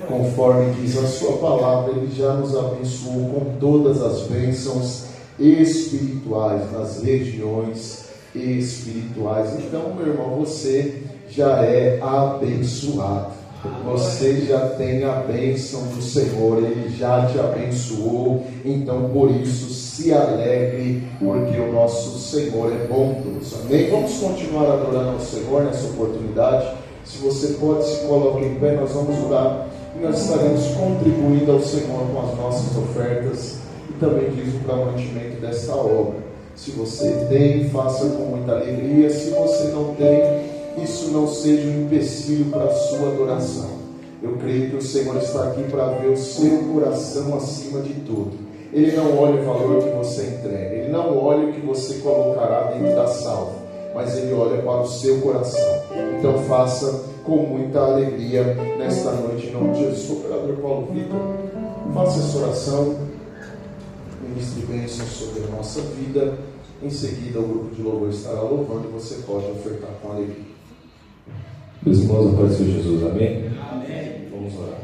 Conforme diz a sua palavra, Ele já nos abençoou com todas as bênçãos espirituais, nas regiões espirituais. Então, meu irmão, você já é abençoado. Você já tem a bênção do Senhor, Ele já te abençoou. Então, por isso, se alegre, porque o nosso Senhor é bondoso. Amém? Vamos continuar adorando ao Senhor nessa oportunidade. Se você pode, se coloque em pé, nós vamos orar. E nós estaremos contribuindo ao Senhor com as nossas ofertas e também dízimo para o mantimento desta obra. Se você tem, faça com muita alegria. Se você não tem, isso não seja um empecilho para a sua adoração. Eu creio que o Senhor está aqui para ver o seu coração acima de tudo. Ele não olha o valor que você entrega, Ele não olha o que você colocará dentro da salva, mas Ele olha para o seu coração. Então faça com muita alegria nesta noite, em nome de Jesus. Operador Paulo Vitor, faça essa oração, ministre bênçãos sobre a nossa vida. Em seguida o grupo de louvor estará louvando e você pode ofertar com alegria. Meus irmãos, a paz do Senhor Jesus, amém? Amém. Vamos orar.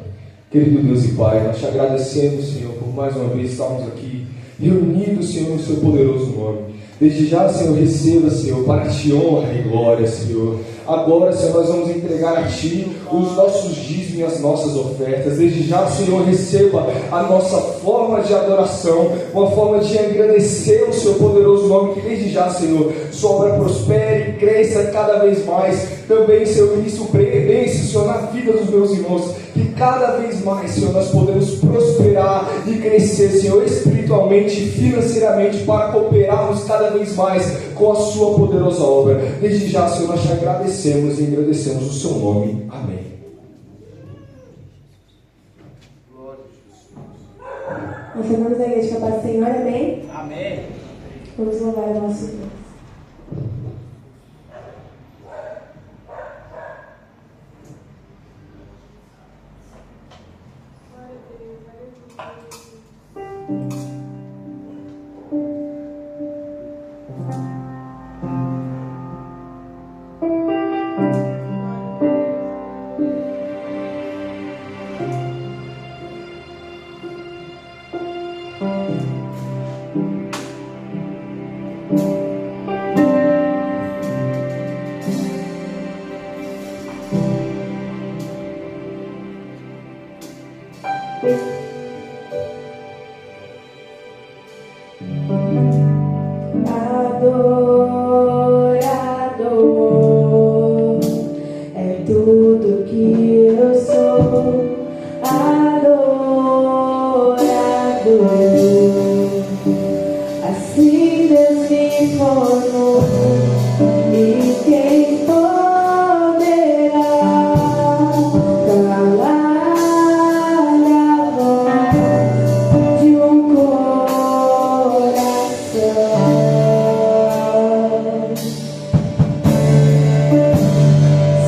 Querido Deus e Pai, nós te agradecemos, Senhor, por mais uma vez estarmos aqui reunidos, Senhor, no seu poderoso nome. Desde já, Senhor, receba, Senhor, para Ti honra e glória, Senhor. Agora, Senhor, nós vamos entregar a Ti os nossos dízimos e as nossas ofertas. Desde já, Senhor, receba a nossa forma de adoração, uma forma de agradecer o Seu poderoso nome, que desde já, Senhor, Sua obra prospere e cresça cada vez mais. Também, Senhor, isso preenche, Senhor, na vida dos meus irmãos, que cada vez mais, Senhor, nós podemos prosperar e crescer, Senhor, espiritualmente e financeiramente, para cooperarmos cada vez mais com a Sua poderosa obra. Desde já, Senhor, nós te agradecemos e agradecemos o Seu nome. Amém. Nós chamamos a igreja para o Senhor, amém? Amém. Vamos louvar o nosso Deus.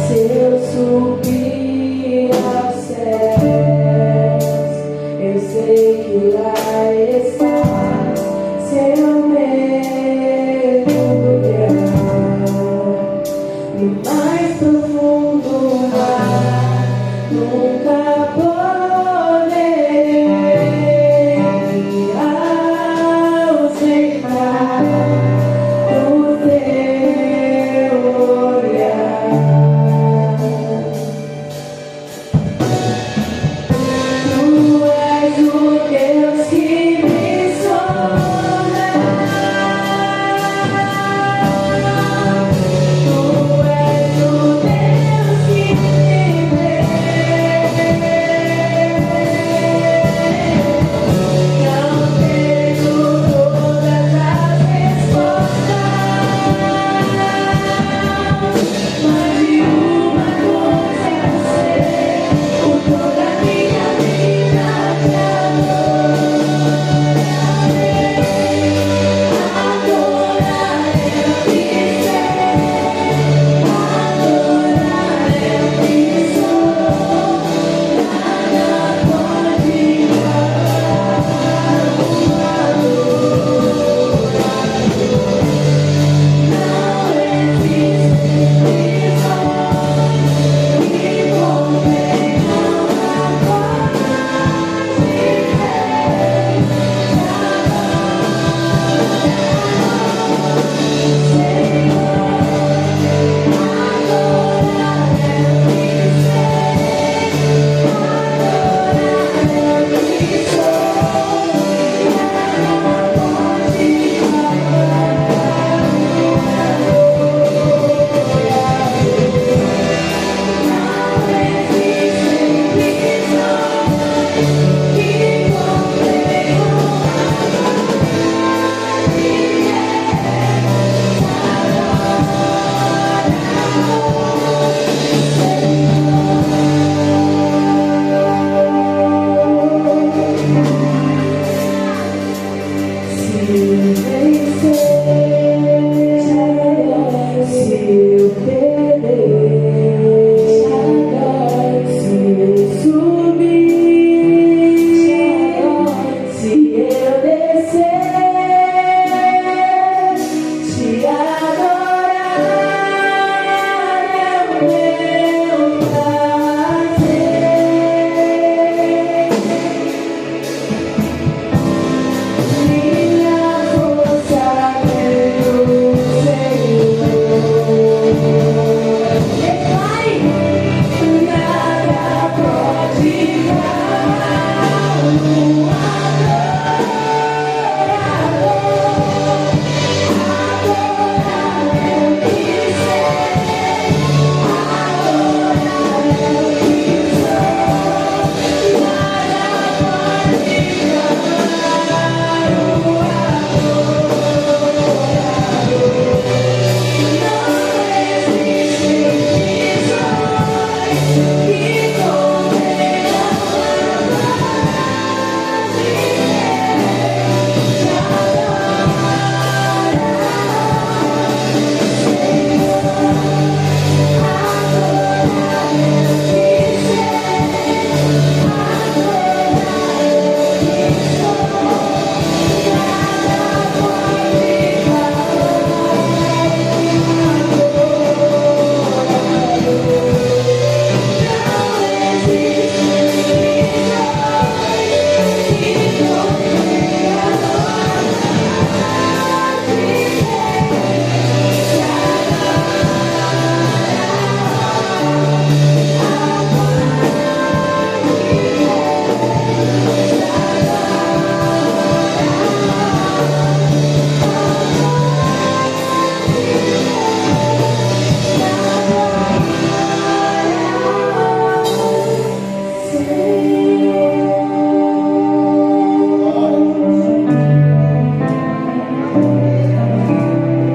Se eu subir ao céu,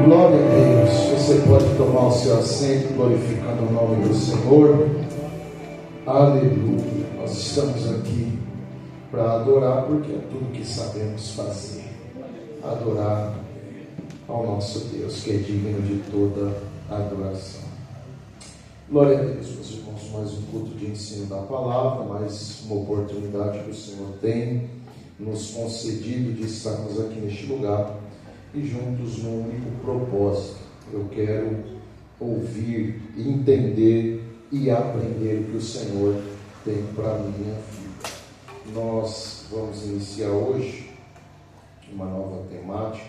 Glória a Deus. Você pode tomar o seu assento, glorificando o nome do Senhor. Aleluia. Nós estamos aqui para adorar, porque é tudo que sabemos fazer. Adorar ao nosso Deus, que é digno de toda adoração. Glória a Deus, meus irmãos. Mais um culto de ensino da palavra, mais uma oportunidade que o Senhor tem nos concedido de estarmos aqui neste lugar e juntos num único propósito. Eu quero ouvir, entender e aprender o que o Senhor tem para a minha vida. Nós vamos iniciar hoje uma nova temática.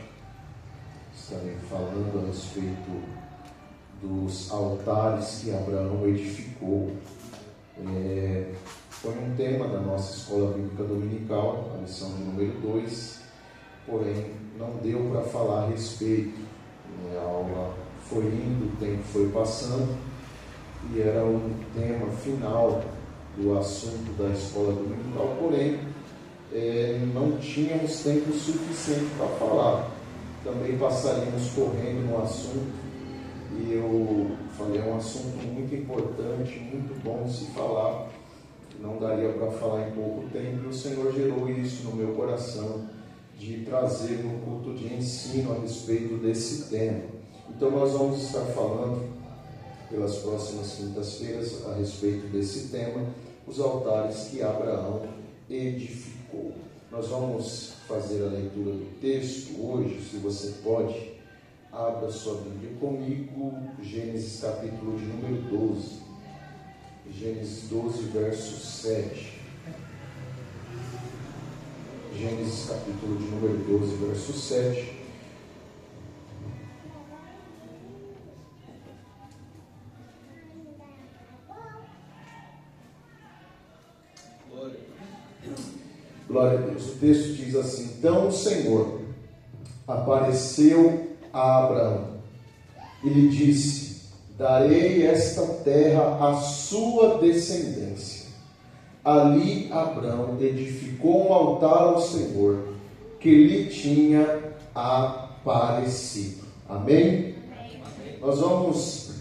Estarei falando a respeito dos altares que Abraão edificou. Foi um tema da nossa escola bíblica dominical, a lição de número 2, porém não deu para falar a respeito. A aula foi indo, o tempo foi passando, e era o tema final do assunto da escola dominical, porém não tínhamos tempo suficiente para falar. Também passaríamos correndo no assunto, e eu falei, é um assunto muito importante, muito bom se falar, não daria para falar em pouco tempo, e o Senhor gerou isso no meu coração, de trazer um culto de ensino a respeito desse tema. Então nós vamos estar falando pelas próximas quintas-feiras a respeito desse tema, os altares que Abraão edificou. Nós vamos fazer a leitura do texto hoje. Se você pode, abra sua Bíblia comigo, Gênesis capítulo de número 12. Gênesis 12, verso 7. Gênesis capítulo de número 12, verso 7. Glória a Deus. O texto diz assim: então o Senhor apareceu a Abraão e lhe disse: darei esta terra à sua descendência. Ali Abraão edificou um altar ao Senhor que lhe tinha aparecido. Amém? Nós vamos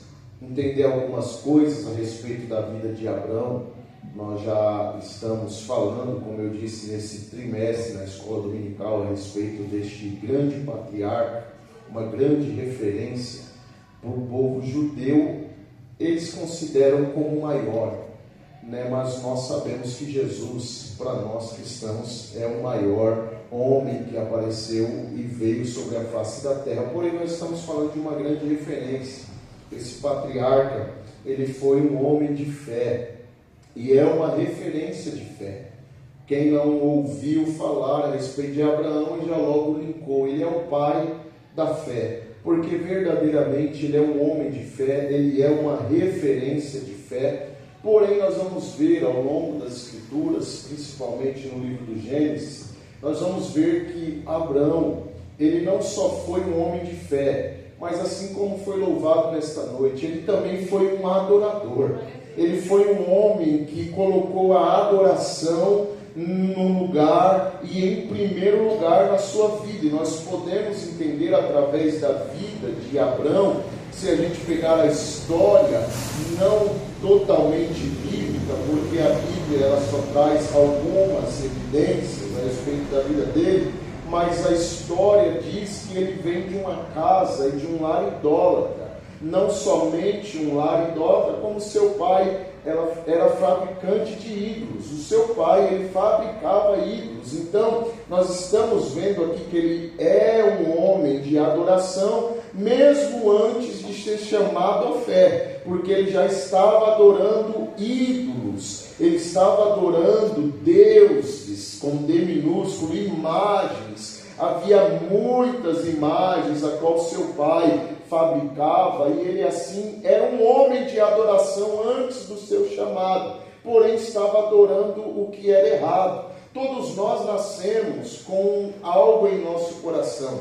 entender algumas coisas a respeito da vida de Abraão. Nós já estamos falando, como eu disse, nesse trimestre na escola dominical a respeito deste grande patriarca, uma grande referência para o povo judeu. Eles consideram como maior, mas nós sabemos que Jesus, para nós cristãos, é o maior homem que apareceu e veio sobre a face da terra. Porém, nós estamos falando de uma grande referência. Esse patriarca, ele foi um homem de fé e é uma referência de fé. Quem não ouviu falar a respeito de Abraão já logo linkou, ele é o pai da fé, porque verdadeiramente ele é um homem de fé, ele é uma referência de fé. Porém, nós vamos ver ao longo das Escrituras, principalmente no livro do Gênesis, nós vamos ver que Abraão, ele não só foi um homem de fé, mas assim como foi louvado nesta noite, ele também foi um adorador. Ele foi um homem que colocou a adoração no lugar e em primeiro lugar na sua vida. E nós podemos entender através da vida de Abraão, se a gente pegar a história, não totalmente bíblica, porque a Bíblia ela só traz algumas evidências a respeito da vida dele, mas a história diz que ele vem de uma casa e de um lar idólatra. Não somente um lar idólatra, como seu pai era fabricante de ídolos. O seu pai, ele fabricava ídolos. Então, nós estamos vendo aqui que ele é um homem de adoração, mesmo antes de ser chamado à fé, porque ele já estava adorando ídolos, ele estava adorando deuses, com D minúsculo, imagens. Havia muitas imagens a qual seu pai fabricava, e ele assim era um homem de adoração antes do seu chamado, porém estava adorando o que era errado. Todos nós nascemos com algo em nosso coração,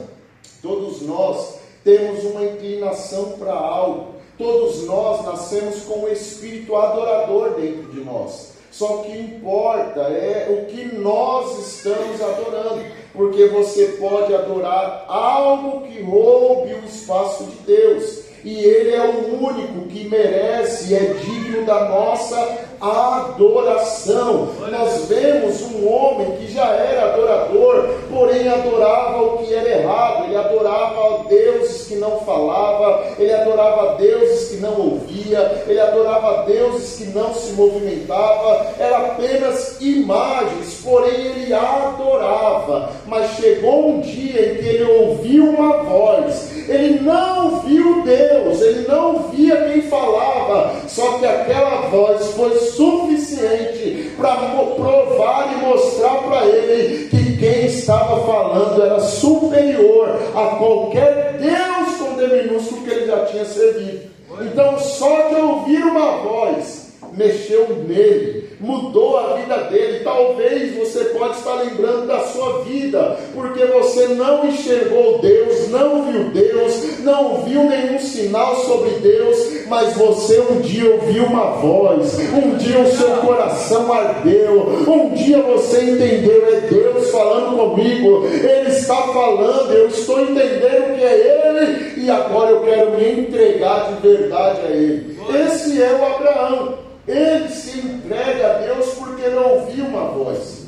todos nós temos uma inclinação para algo, todos nós nascemos com um espírito adorador dentro de nós. Só que importa é o que nós estamos adorando, porque você pode adorar algo que roube o espaço de Deus, e Ele é o único que merece e é digno da nossa adoração. Nós vemos um homem que já era adorador, porém adorava o que era errado. Ele adorava deuses que não falava, ele adorava deuses que não ouvia, ele adorava deuses que não se movimentava, era apenas imagens, porém ele adorava. Mas chegou um dia em que ele ouviu uma voz, ele não viu Deus, ele não via quem falava, só que aquela voz foi suficiente para provar e mostrar para ele que quem estava falando era superior a qualquer Deus com D minúsculo que ele já tinha servido. Então só de ouvir uma voz mexeu nele, mudou a vida dele. Talvez você pode estar lembrando da sua vida, porque você não enxergou Deus, não viu Deus, não viu nenhum sinal sobre Deus, mas você um dia ouviu uma voz, um dia o seu coração ardeu, um dia você entendeu, é Deus falando comigo, Ele está falando, eu estou entendendo que é Ele, e agora eu quero me entregar de verdade a Ele. Esse é o Abraão. Ele se entrega a Deus porque ele ouviu uma voz,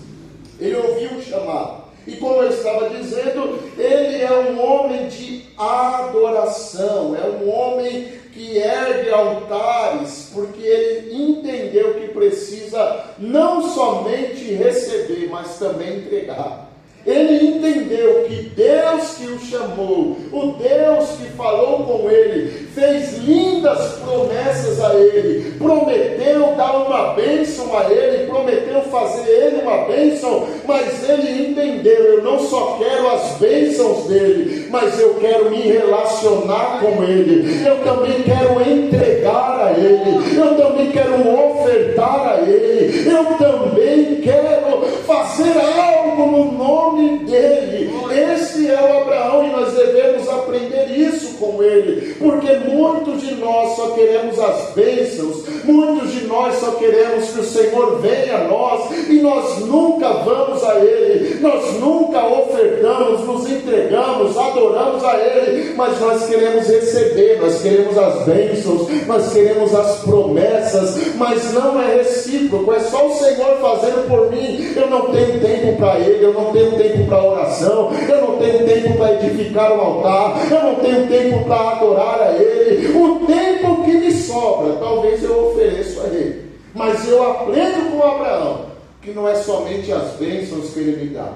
ele ouviu um chamado, e como eu estava dizendo, ele é um homem de adoração, é um homem que ergue altares, porque ele entendeu que precisa não somente receber, mas também entregar. Ele entendeu que Deus que o chamou, o Deus que falou com ele, fez lindas promessas a ele, prometeu dar uma bênção a ele, prometeu fazer ele uma bênção, mas ele entendeu, eu não só quero as bênçãos dele, mas eu quero me relacionar com ele, eu também quero entregar a ele, eu também quero ofertar a ele, eu também quero fazer algo no nome dele. Esse é o Abraão, e nós devemos aprender isso com ele, porque muitos de nós só queremos as bênçãos, muitos de nós só queremos que o Senhor venha a nós, e nós nunca vamos a ele, nós nunca ofertamos, nos entregamos, adoramos a ele, mas nós queremos receber, nós queremos as bênçãos, nós queremos as promessas, mas não é recíproco, é só o Senhor fazendo por mim. Eu não tenho tempo para ele, eu não tenho tempo para oração, eu não tenho tempo para edificar um altar, eu não tenho tempo para adorar a ele. O tempo que me sobra, talvez eu ofereço a ele, mas eu aprendo com Abraão que não é somente as bênçãos que ele me dá,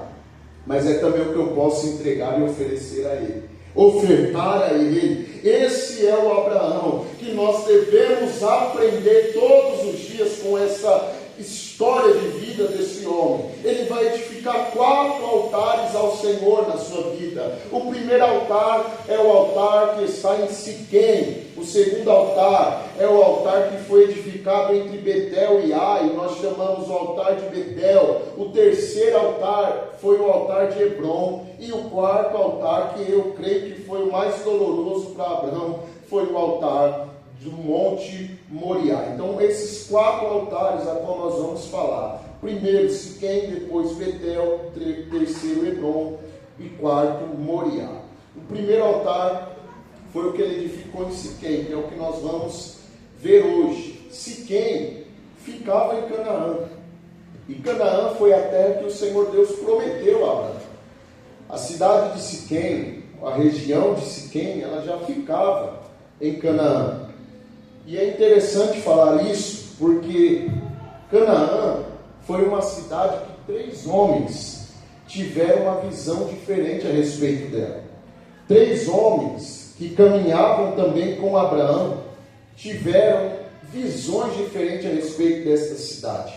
mas é também o que eu posso entregar e oferecer a ele, ofertar a ele. Esse é o Abraão que nós devemos aprender todos os dias com essa história de vida desse homem. Ele vai edificar 4 altares ao Senhor na sua vida. O primeiro altar é o altar que está em Siquém. O segundo altar é o altar que foi edificado entre Betel e Ai, nós chamamos o altar de Betel. O terceiro altar foi o altar de Hebron, e o quarto altar, que eu creio que foi o mais doloroso para Abraão, foi o altar do Monte Moriá. Então esses 4 altares a qual nós vamos falar: primeiro Siquém, depois Betel, terceiro Hebron e quarto Moriá. O primeiro altar foi o que ele edificou em Siquém, que é o que nós vamos ver hoje. Siquém ficava em Canaã, e Canaã foi a terra que o Senhor Deus prometeu a Abraão. A cidade de Siquém, a região de Siquém, ela já ficava em Canaã. E é interessante falar isso, porque Canaã foi uma cidade que 3 homens tiveram uma visão diferente a respeito dela. 3 homens que caminhavam também com Abraão tiveram visões diferentes a respeito desta cidade.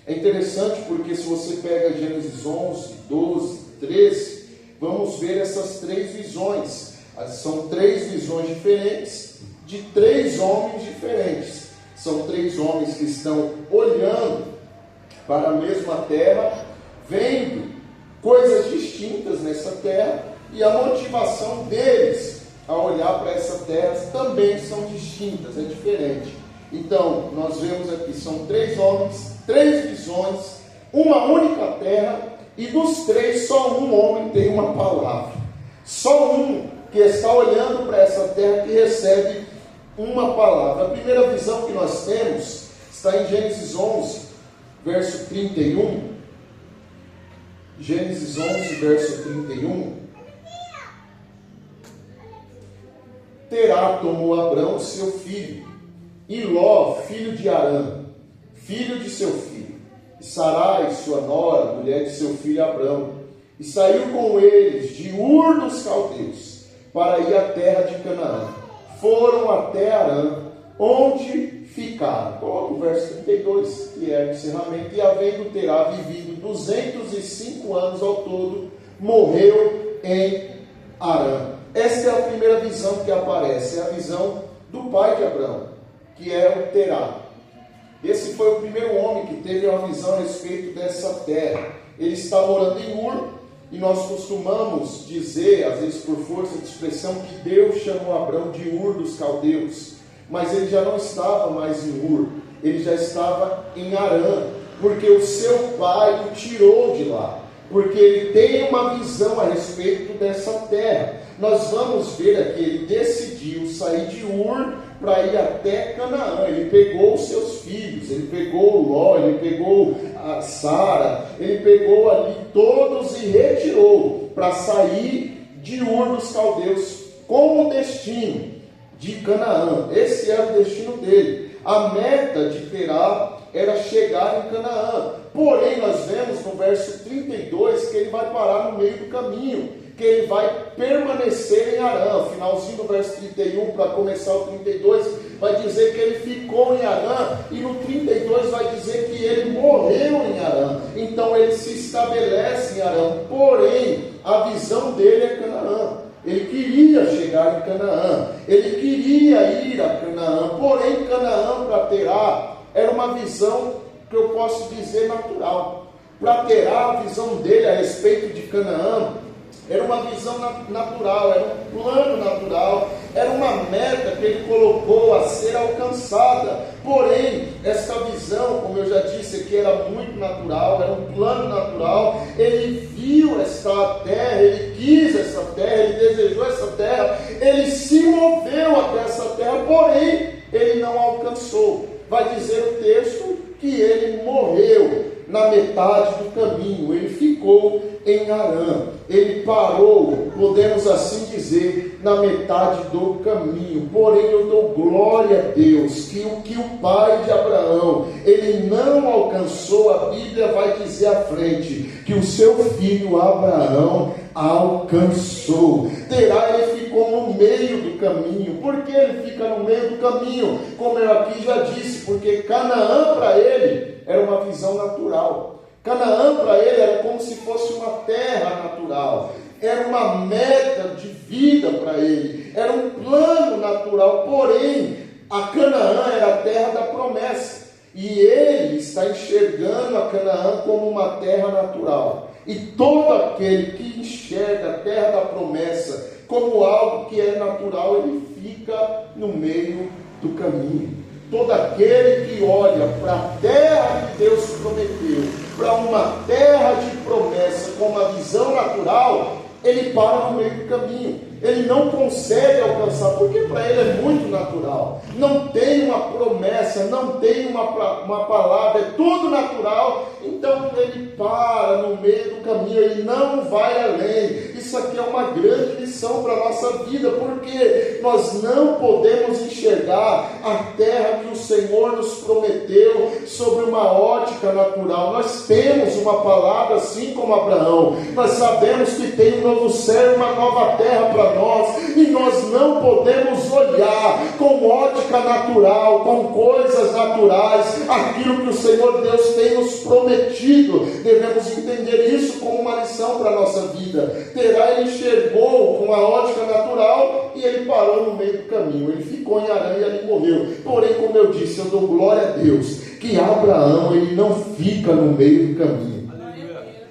É interessante porque se você pega Gênesis 11, 12, 13, vamos ver essas 3 visões. São 3 visões diferentes de 3 homens diferentes. São 3 homens que estão olhando para a mesma terra, vendo coisas distintas nessa terra, e a motivação deles a olhar para essa terra também são distintas, é diferente. Então, nós vemos aqui, são 3 homens, 3 visões, uma única terra, e dos 3, só um homem tem uma palavra. Só um que está olhando para essa terra que recebe uma palavra. A primeira visão que nós temos está em Gênesis 11, verso 31. Gênesis 11, verso 31. Terá tomou Abrão, seu filho, e Ló, filho de Arã, filho de seu filho, e Sarai, sua nora, mulher de seu filho Abrão, e saiu com eles de Ur dos Caldeus, para ir à terra de Canaã. Foram até Arã, onde ficaram. Coloca o verso 32, que é o encerramento. E havendo Terá vivido 205 anos ao todo, morreu em Arã. Esta é a primeira visão que aparece, é a visão do pai de Abraão, que é o Terá. Esse foi o primeiro homem que teve uma visão a respeito dessa terra. Ele está morando em Ur, e nós costumamos dizer, às vezes por força de expressão, que Deus chamou Abraão de Ur dos Caldeus, mas ele já não estava mais em Ur, ele já estava em Arã, porque o seu pai o tirou de lá, porque ele tem uma visão a respeito dessa terra. Nós vamos ver aqui, ele decidiu sair de Ur para ir até Canaã. Ele pegou os seus filhos, ele pegou o Ló, ele pegou a Sara, ele pegou ali todos e retirou para sair de Ur dos Caldeus com o destino de Canaã. Esse era o destino dele. A meta de Terá era chegar em Canaã. Porém, nós vemos no verso 32 que ele vai parar no meio do caminho, que ele vai permanecer em Arã. Finalzinho do verso 31, para começar o 32, vai dizer que ele ficou em Arã, e no 32 vai dizer que ele morreu em Arã. Então ele se estabelece em Arã, porém a visão dele é Canaã. Ele queria chegar em Canaã, ele queria ir a Canaã, porém Canaã para Terá era uma visão que eu posso dizer natural. Para Terá, a visão dele a respeito de Canaã era uma visão natural, era um plano natural, era uma meta que ele colocou a ser alcançada. Porém, esta visão, como eu já disse aqui, era muito natural, era um plano natural. Ele viu esta terra, ele quis essa terra, ele desejou essa terra, ele se moveu até essa terra, porém, ele não alcançou. Vai dizer o texto que ele morreu na metade do caminho, ele ficou em Arã, ele parou, podemos assim dizer, na metade do caminho. Porém, eu dou glória a Deus, que o pai de Abraão, ele não alcançou, a Bíblia vai dizer à frente, que o seu filho Abraão alcançou. Terá, ele ficou no meio do caminho. Por que ele fica no meio do caminho? Como eu aqui já disse, porque Canaã para ele era uma visão natural. Canaã para ele era como se fosse uma terra natural, era uma meta de vida para ele, era um plano natural. Porém, a Canaã era a terra da promessa, e ele está enxergando a Canaã como uma terra natural. E todo aquele que enxerga a terra da promessa como algo que é natural, ele fica no meio do caminho. Todo aquele que olha para a terra que Deus prometeu, para uma terra de promessa com uma visão natural, ele para no meio do caminho. Ele não consegue alcançar, porque para ele é muito natural. Não tem uma promessa, não tem uma palavra, é tudo natural. Então ele para no meio do caminho, ele não vai além. Isso aqui é uma grande lição para a nossa vida, porque nós não podemos enxergar a terra que o Senhor nos prometeu sobre uma ótica natural. Nós temos uma palavra assim como Abraão. Nós sabemos que tem um novo céu e uma nova terra para nós, e nós não podemos olhar com ótica natural, com coisas naturais, aquilo que o Senhor Deus tem nos prometido. Devemos entender isso como uma lição para a nossa vida. Terá, ele enxergou com a ótica natural e ele parou no meio do caminho, ele ficou em Arã e ali morreu. Porém, como eu disse, eu dou glória a Deus, que Abraão, ele não fica no meio do caminho.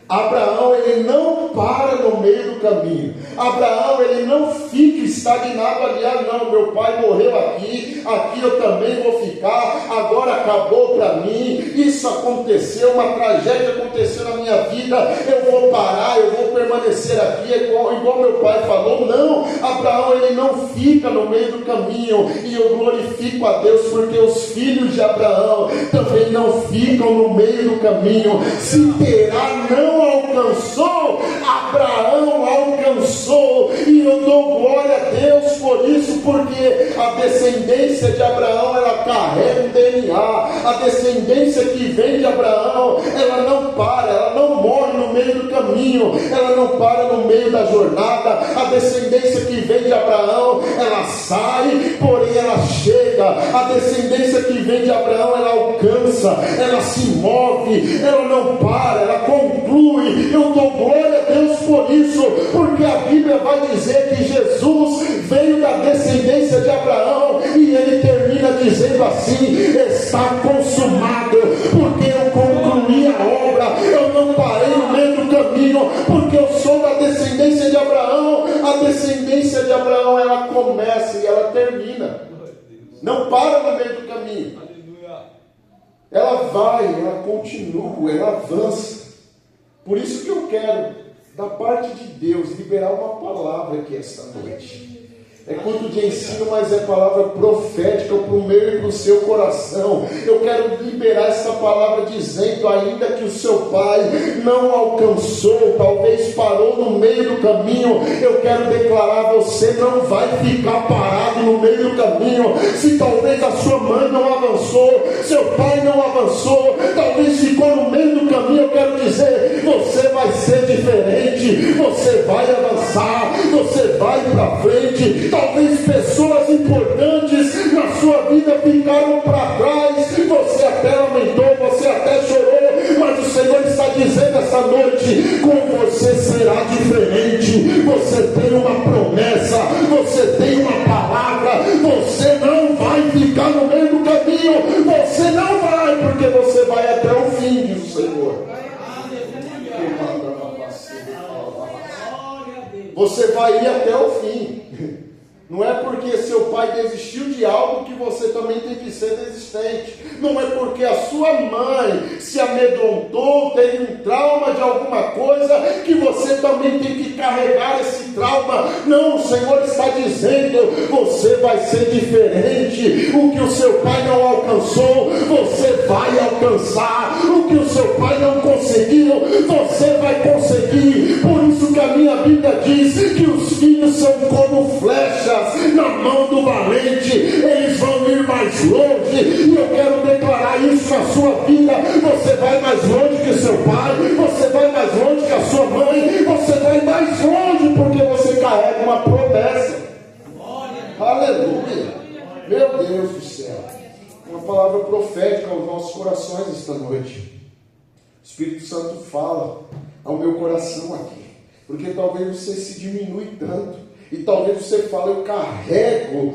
Abraão, ele não para no meio do caminho. Abraão, ele não fica estagnado ali. Não, meu pai morreu aqui eu também vou ficar, agora acabou para mim, isso aconteceu, uma tragédia aconteceu na minha vida, eu vou parar, eu vou permanecer aqui, igual meu pai falou. Não, Abraão, ele não fica no meio do caminho, e eu glorifico a Deus, porque os filhos de Abraão também não ficam no meio do caminho. Se Terá não alcançou, Abraão alcançou, e eu dou glória a Deus por isso, porque a descendência de Abraão, ela carrega um DNA, a descendência que vem de Abraão, ela não para, ela não morre no meio do caminho, ela não para no meio da jornada. A descendência que vem de Abraão, ela sai, porém ela chega. A descendência que vem de Abraão, ela alcança, ela se move, ela não para, ela conclui. Eu dou glória a Deus por isso, porque a Bíblia vai dizer que Jesus veio da descendência de Abraão, e ele termina dizendo assim: está consumado, porque eu concluí a obra, eu não parei no meio do caminho, porque eu sou da descendência de Abraão. A descendência de Abraão, ela começa e ela termina, não para no meio do caminho, ela vai, ela continua, ela avança. Por isso que eu quero, da parte de Deus, liberar uma palavra aqui esta noite. É culto de ensino, mas é palavra profética para o meu e para o seu coração. Eu quero liberar essa palavra dizendo: ainda que o seu pai não alcançou, talvez parou no meio do caminho, eu quero declarar: você não vai ficar parado no meio do caminho. Se talvez a sua mãe não avançou, seu pai não avançou, talvez ficou no meio do caminho, eu quero dizer: você vai ser diferente, você vai avançar, você vai para frente. Talvez pessoas importantes na sua vida ficaram para trás, você até lamentou, você até chorou, mas o Senhor está dizendo essa noite: com você será diferente. Você tem uma promessa, você tem uma palavra, você não vai ficar no meio do caminho, você não vai, porque você vai até o fim, diz o Senhor. Você vai ir até o fim. Não é porque seu pai desistiu de algo que você também tem que ser desistente. Não é porque a sua mãe se amedrontou, teve um trauma de alguma coisa, que você também tem que carregar esse trauma. Não, o Senhor está dizendo: você vai ser diferente. O que o seu pai não alcançou, você vai alcançar. O que o seu pai não conseguiu, você vai conseguir. Por isso que a minha Bíblia diz que os filhos são como flechas na mão do valente, eles vão ir mais longe, e eu quero declarar isso na sua vida. Você vai mais longe que seu pai, você vai mais longe que a sua mãe, você vai mais longe porque você carrega uma promessa. Aleluia, meu Deus do céu, uma palavra profética aos nossos corações esta noite. O Espírito Santo fala ao meu coração aqui, porque talvez você se diminui tanto, e talvez você fale: eu carrego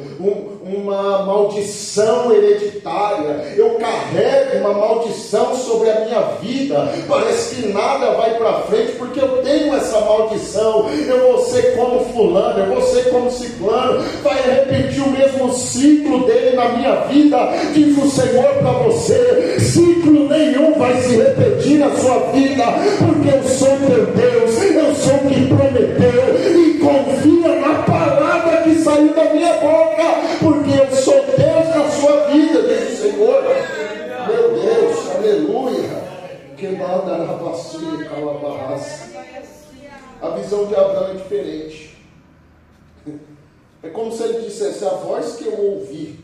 uma maldição hereditária, eu carrego uma maldição sobre a minha vida, parece que nada vai para frente, porque eu tenho essa maldição. Eu vou ser como fulano, eu vou ser como ciclano, vai repetir o mesmo ciclo dele na minha vida. Diz o Senhor para você: ciclo nenhum vai se repetir na sua vida, porque eu sou teu Deus, eu sou o que prometeu, e confia na palavra que saiu da minha boca, porque eu sou Deus na sua vida, diz o Senhor. Meu Deus, aleluia. Que manda na bacia, calabarraça. A visão de Abraão é diferente. É como se ele dissesse: a voz que eu ouvi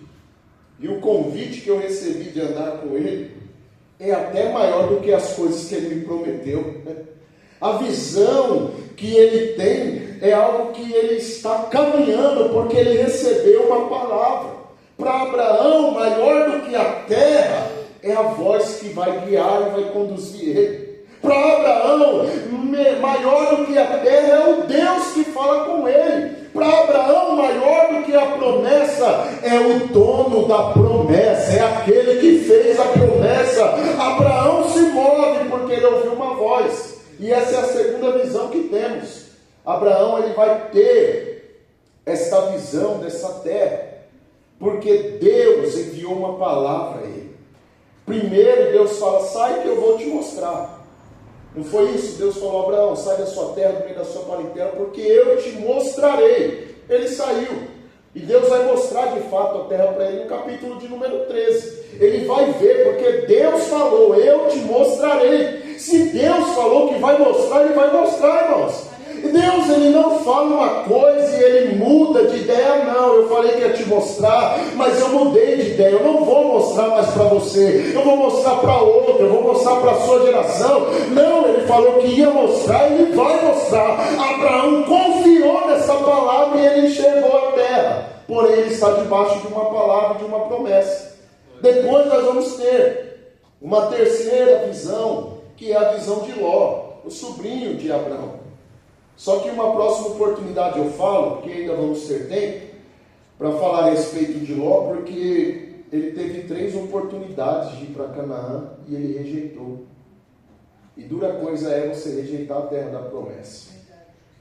e o convite que eu recebi de andar com ele é até maior do que as coisas que ele me prometeu. A visão que ele tem é algo que ele está caminhando, porque ele recebeu uma palavra. Para Abraão, maior do que a terra é a voz que vai guiar e vai conduzir ele. Para Abraão, maior do que a terra é o Deus que fala com ele. Para Abraão, maior do que a promessa é o dono da promessa, é aquele que fez a promessa. Abraão se move porque ele ouviu uma voz. E essa é a segunda visão que temos. Abraão, ele vai ter esta visão dessa terra, porque Deus enviou uma palavra a ele. Primeiro Deus fala, sai que eu vou te mostrar. Não foi isso? Deus falou, Abraão, sai da sua terra, do meio da sua parentela, porque eu te mostrarei. Ele saiu. E Deus vai mostrar de fato a terra para ele no capítulo de número 13. Ele vai ver, porque Deus falou, eu te mostrarei. Se Deus falou que vai mostrar, ele vai mostrar, irmãos. Deus, ele não fala uma coisa e ele muda de ideia, não. Eu falei que ia te mostrar, mas eu mudei de ideia. Eu não vou mostrar mais para você, eu vou mostrar para outro, eu vou mostrar para a sua geração. Não, ele falou que ia mostrar, ele vai mostrar. Abraão confiou nessa palavra e ele enxergou a terra. Porém, ele está debaixo de uma palavra, de uma promessa. Depois nós vamos ter uma terceira visão, que é a visão de Ló, o sobrinho de Abraão. Só que uma próxima oportunidade eu falo, porque ainda vamos ter tempo, para falar a respeito de Ló, porque ele teve 3 oportunidades de ir para Canaã e ele rejeitou. E dura coisa é você rejeitar a terra da promessa.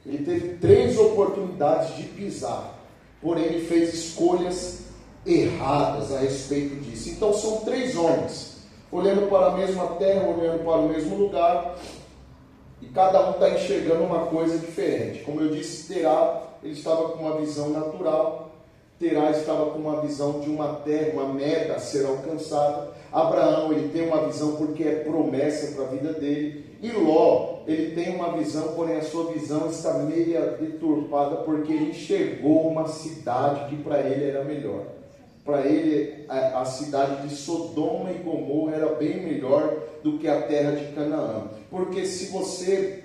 Ele teve 3 oportunidades de pisar, porém ele fez escolhas erradas a respeito disso. Então são 3 homens, olhando para a mesma terra, olhando para o mesmo lugar, e cada um está enxergando uma coisa diferente. Como eu disse, Terá, ele estava com uma visão natural. Terá estava com uma visão de uma terra, uma meta a ser alcançada. Abraão, ele tem uma visão porque é promessa para a vida dele. E Ló, ele tem uma visão, porém a sua visão está meia deturpada, porque ele enxergou uma cidade que para ele era melhor. Para ele, a cidade de Sodoma e Gomorra era bem melhor do que a terra de Canaã. Porque se você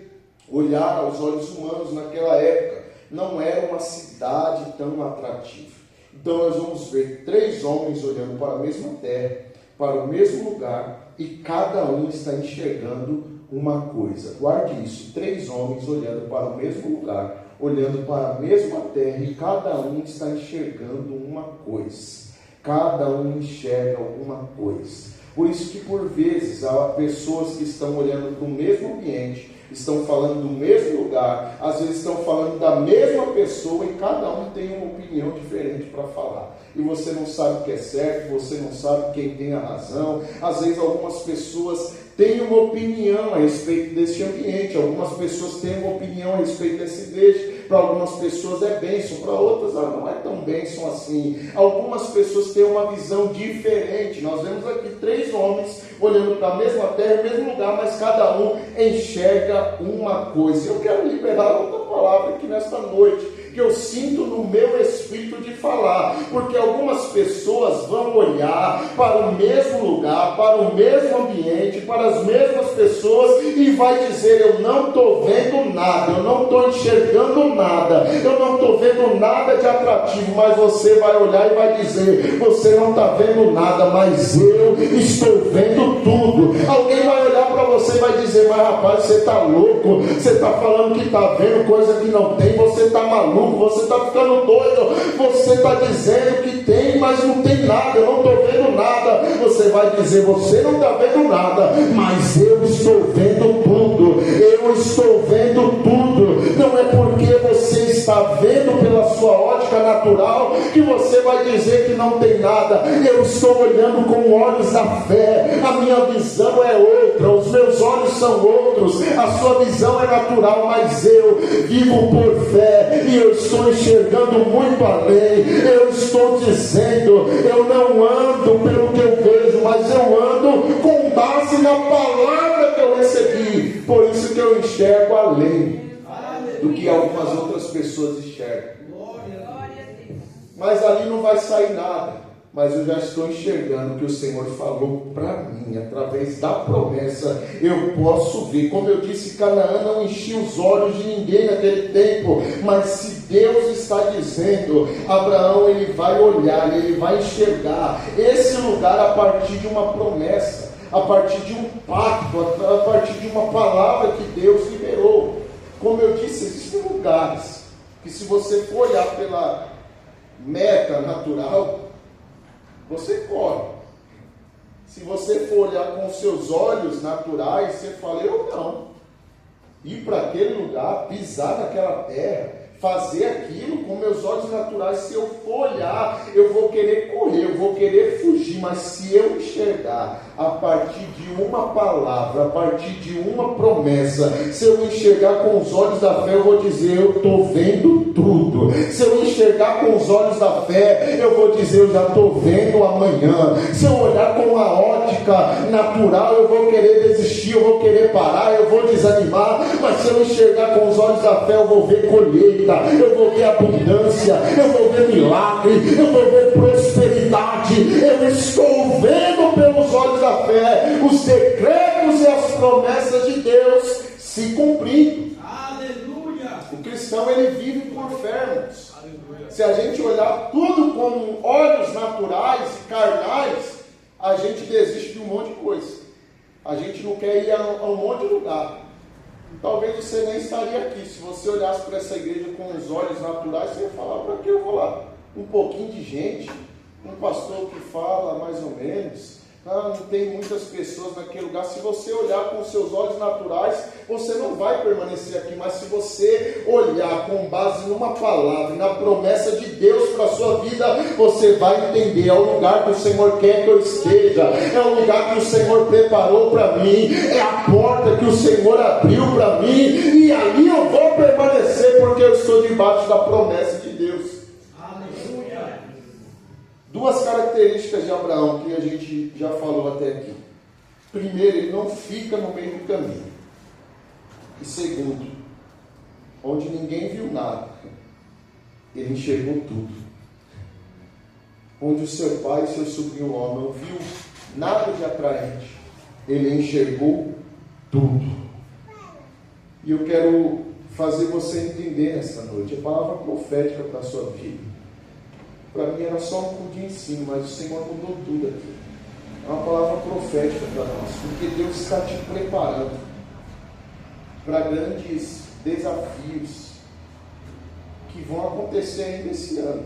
olhar aos olhos humanos naquela época, não era uma cidade tão atrativa. Então nós vamos ver 3 homens olhando para a mesma terra, para o mesmo lugar, e cada um está enxergando uma coisa. Guarde isso, 3 homens olhando para o mesmo lugar, olhando para a mesma terra, e cada um está enxergando uma coisa. Cada um enxerga alguma coisa. Por isso que por vezes há pessoas que estão olhando para o mesmo ambiente, estão falando do mesmo lugar, às vezes estão falando da mesma pessoa e cada um tem uma opinião diferente para falar. E você não sabe o que é certo, você não sabe quem tem a razão. Às vezes algumas pessoas têm uma opinião a respeito desse ambiente, algumas pessoas têm uma opinião a respeito dessa igreja. Para algumas pessoas é bênção, para outras não é tão bênção assim. Algumas pessoas têm uma visão diferente. Nós vemos aqui 3 homens olhando para a mesma terra, o mesmo lugar, mas cada um enxerga uma coisa. Eu quero liberar outra palavra aqui nesta noite, que eu sinto no meu espírito de falar, porque algumas pessoas vão olhar para o mesmo lugar, para o mesmo ambiente, para as mesmas pessoas e vai dizer, eu não estou vendo nada, eu não estou enxergando nada, eu não estou vendo nada de atrativo, mas você vai olhar e vai dizer, você não está vendo nada, mas eu estou vendo tudo. Alguém vai olhar para você e vai dizer, mas rapaz, você está louco, você está falando que está vendo coisa que não tem, você está maluco, você está ficando doido, você está dizendo que tem, mas não tem nada, eu não estou vendo nada. Você vai dizer, você não está vendo nada, mas eu estou vendo tudo, eu estou vendo tudo. Não é porque você está vendo pela sua ótica natural que você vai dizer que não tem nada. Eu estou olhando com olhos da fé, a minha visão é outra, os meus olhos são outros, a sua visão é natural, mas eu vivo por fé e eu estou enxergando muito além. Eu estou dizendo, eu não ando pelo que eu vejo, mas eu ando com base na palavra que eu recebi. Por isso que eu enxergo além do que algumas outras pessoas enxergam. Mas ali não vai sair nada. Mas eu já estou enxergando o que o Senhor falou para mim, através da promessa, eu posso ver. Como eu disse, Canaã não enchia os olhos de ninguém naquele tempo, mas se Deus está dizendo, Abraão, ele vai olhar, ele vai enxergar esse lugar a partir de uma promessa, a partir de um pacto, a partir de uma palavra que Deus liberou. Como eu disse, existem lugares que se você for olhar pela meta natural, você corre. Se você for olhar com os seus olhos naturais, você fala, eu não. ir para aquele lugar, pisar naquela terra, fazer aquilo com meus olhos naturais. Se eu for olhar, eu vou querer correr, eu vou querer fugir, mas se eu enxergar a partir de uma palavra, a partir de uma promessa, se eu enxergar com os olhos da fé, eu vou dizer, eu estou vendo tudo. Se eu enxergar com os olhos da fé, eu vou dizer, eu já estou vendo amanhã. Se eu olhar com uma ótica natural, eu vou querer desistir, eu vou querer parar, eu vou desanimar. Mas se eu enxergar com os olhos da fé, eu vou ver colheita, eu vou ver abundância, eu vou ver milagre, eu vou ver prosperidade. Eu estou vendo pelos olhos da fé os decretos e as promessas de Deus se cumprindo. Aleluia! O cristão, ele vive por fé, irmãos. Se a gente olhar tudo com olhos naturais e carnais, a gente desiste de um monte de coisa. A gente não quer ir a um monte de lugar. Talvez você nem estaria aqui. Se você olhasse para essa igreja com os olhos naturais, você ia falar, para que eu vou lá? Um pouquinho de gente, um pastor que fala mais ou menos, não tem muitas pessoas naquele lugar. Se você olhar com os seus olhos naturais, você não vai permanecer aqui. Mas se você olhar com base numa palavra, na promessa de Deus para a sua vida, você vai entender, é o lugar que o Senhor quer que eu esteja, é o lugar que o Senhor preparou para mim, é a porta que o Senhor abriu para mim, e ali eu vou permanecer, porque eu estou debaixo da promessa de Deus. Duas características de Abraão que a gente já falou até aqui. Primeiro, ele não fica no meio do caminho. E segundo, onde ninguém viu nada, ele enxergou tudo. Onde o seu pai e seu sobrinho Ló não viu nada de atraente, ele enxergou tudo. E eu quero fazer você entender nessa noite a palavra profética para a sua vida. Para mim era só um pouco de ensino, mas o Senhor mudou tudo aqui. É uma palavra profética para nós, porque Deus está te preparando para grandes desafios que vão acontecer ainda esse ano.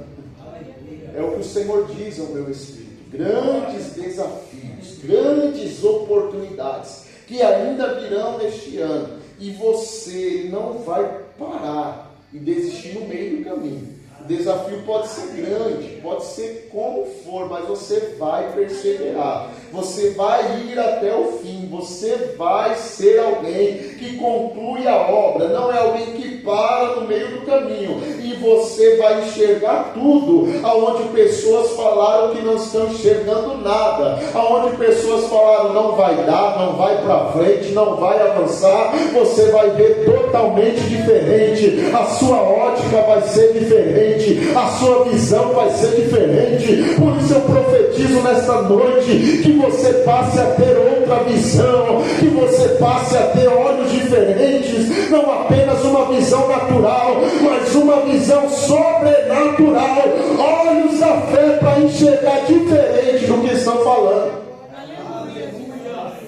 É o que o Senhor diz ao meu espírito. Grandes desafios, grandes oportunidades que ainda virão neste ano. E você não vai parar e desistir no meio do caminho. O desafio pode ser grande, pode ser como for, mas você vai perseverar, você vai ir até o fim, você vai ser alguém que conclui a obra, não é alguém que para no meio do caminho, e você vai enxergar tudo, aonde pessoas falaram que não estão enxergando nada, aonde pessoas falaram não vai dar, não vai para frente, não vai avançar, você vai ver totalmente diferente, a sua ótica vai ser diferente, a sua visão vai ser diferente. Por isso eu profetizo nesta noite que você passe a ter outra visão, que você passe a ter olhos diferentes, não apenas uma visão natural, mas uma visão sobrenatural, olhos da fé para enxergar diferente do que estão falando.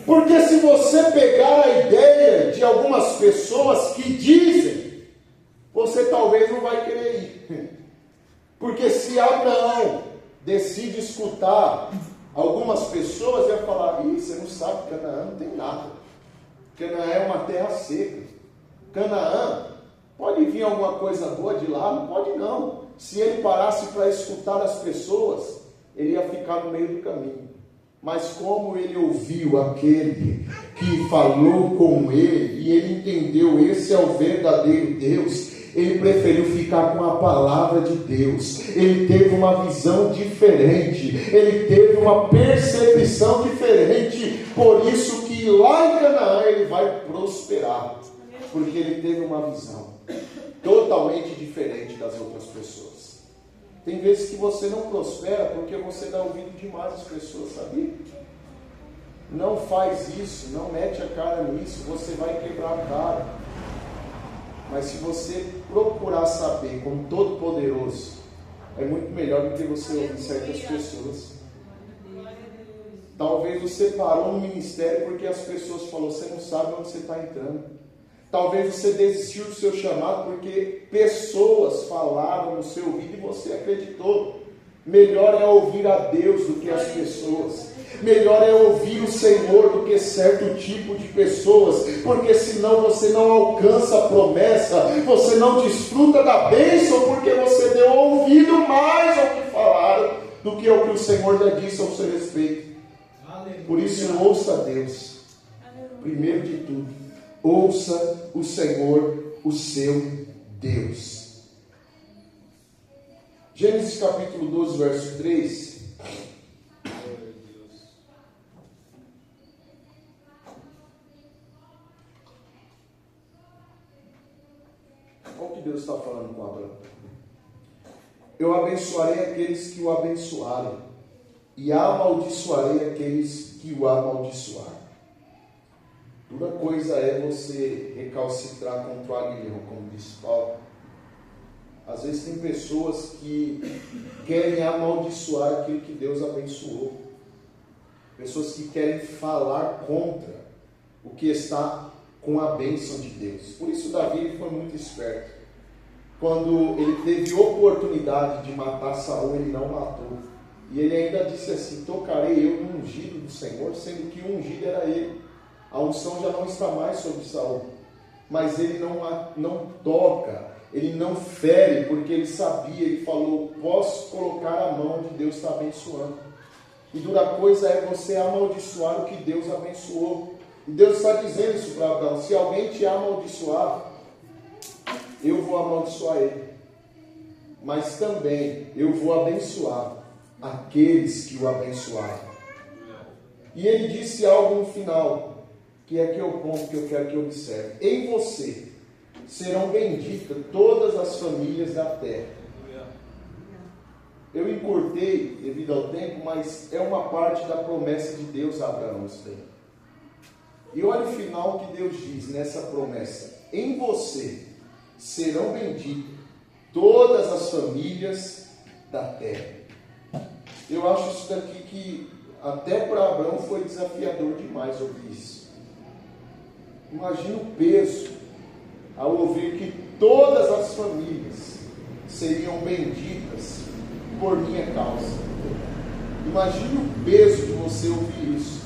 Porque se você pegar a ideia de algumas pessoas que dizem, você talvez não vai querer ir. Porque se Abraão decide escutar algumas pessoas, vai falar, você não sabe, Canaã não tem nada. Canaã é uma terra seca. Canaã, pode vir alguma coisa boa de lá? Não pode não. Se ele parasse para escutar as pessoas, ele ia ficar no meio do caminho. Mas como ele ouviu aquele que falou com ele, e ele entendeu, esse é o verdadeiro Deus, ele preferiu ficar com a palavra de Deus. Ele teve uma visão diferente, ele teve uma percepção diferente. Por isso que lá em Canaã ele vai prosperar, porque ele teve uma visão totalmente diferente das outras pessoas. Tem vezes que você não prospera porque você dá ouvido demais às pessoas, sabia? Não faz isso, não mete a cara nisso, você vai quebrar a cara. Mas se você procurar saber como Todo-Poderoso, é muito melhor do que você ouvir certas pessoas. Talvez você parou no ministério porque as pessoas falaram, você não sabe onde você está entrando. Talvez você desistiu do seu chamado porque pessoas falaram no seu ouvido e você acreditou. Melhor é ouvir a Deus do que as pessoas. Melhor é ouvir o Senhor do que certo tipo de pessoas, porque senão você não alcança a promessa, você não desfruta da bênção, porque você deu ouvido mais ao que falaram do que ao que o Senhor já disse ao seu respeito. Por isso, ouça a Deus. Primeiro de tudo, ouça o Senhor, o seu Deus. Gênesis capítulo 12, verso 3. Olha o que Deus está falando com Abraão. Eu abençoarei aqueles que o abençoarem, e amaldiçoarei aqueles que o amaldiçoarem. Dura coisa é você recalcitrar contra o aguilhão, como diz Paulo. Às vezes tem pessoas que querem amaldiçoar aquilo que Deus abençoou. Pessoas que querem falar contra o que está com a bênção de Deus. Por isso Davi foi muito esperto. Quando ele teve oportunidade de matar Saul, ele não matou. E ele ainda disse assim: tocarei eu no ungido do Senhor, sendo que o ungido era ele. A unção já não está mais sobre Saul. Mas ele não toca, ele não fere, porque ele sabia, ele falou: posso colocar a mão de Deus está abençoando. E dura coisa é você amaldiçoar o que Deus abençoou. E Deus está dizendo isso para Abraão: se alguém te amaldiçoar, eu vou amaldiçoar ele, mas também eu vou abençoar aqueles que o abençoarem. E ele disse algo no final, que é o ponto que eu quero que observe: em você serão benditas todas as famílias da terra. Eu encurtei devido ao tempo, mas é uma parte da promessa de Deus a Abraão isso daí. E olha o final que Deus diz nessa promessa: em você serão benditas todas as famílias da terra. Eu acho isso daqui que até para Abraão foi desafiador demais ouvir isso. Imagina o peso ao ouvir que todas as famílias seriam benditas por minha causa. Imagine o peso de você ouvir isso.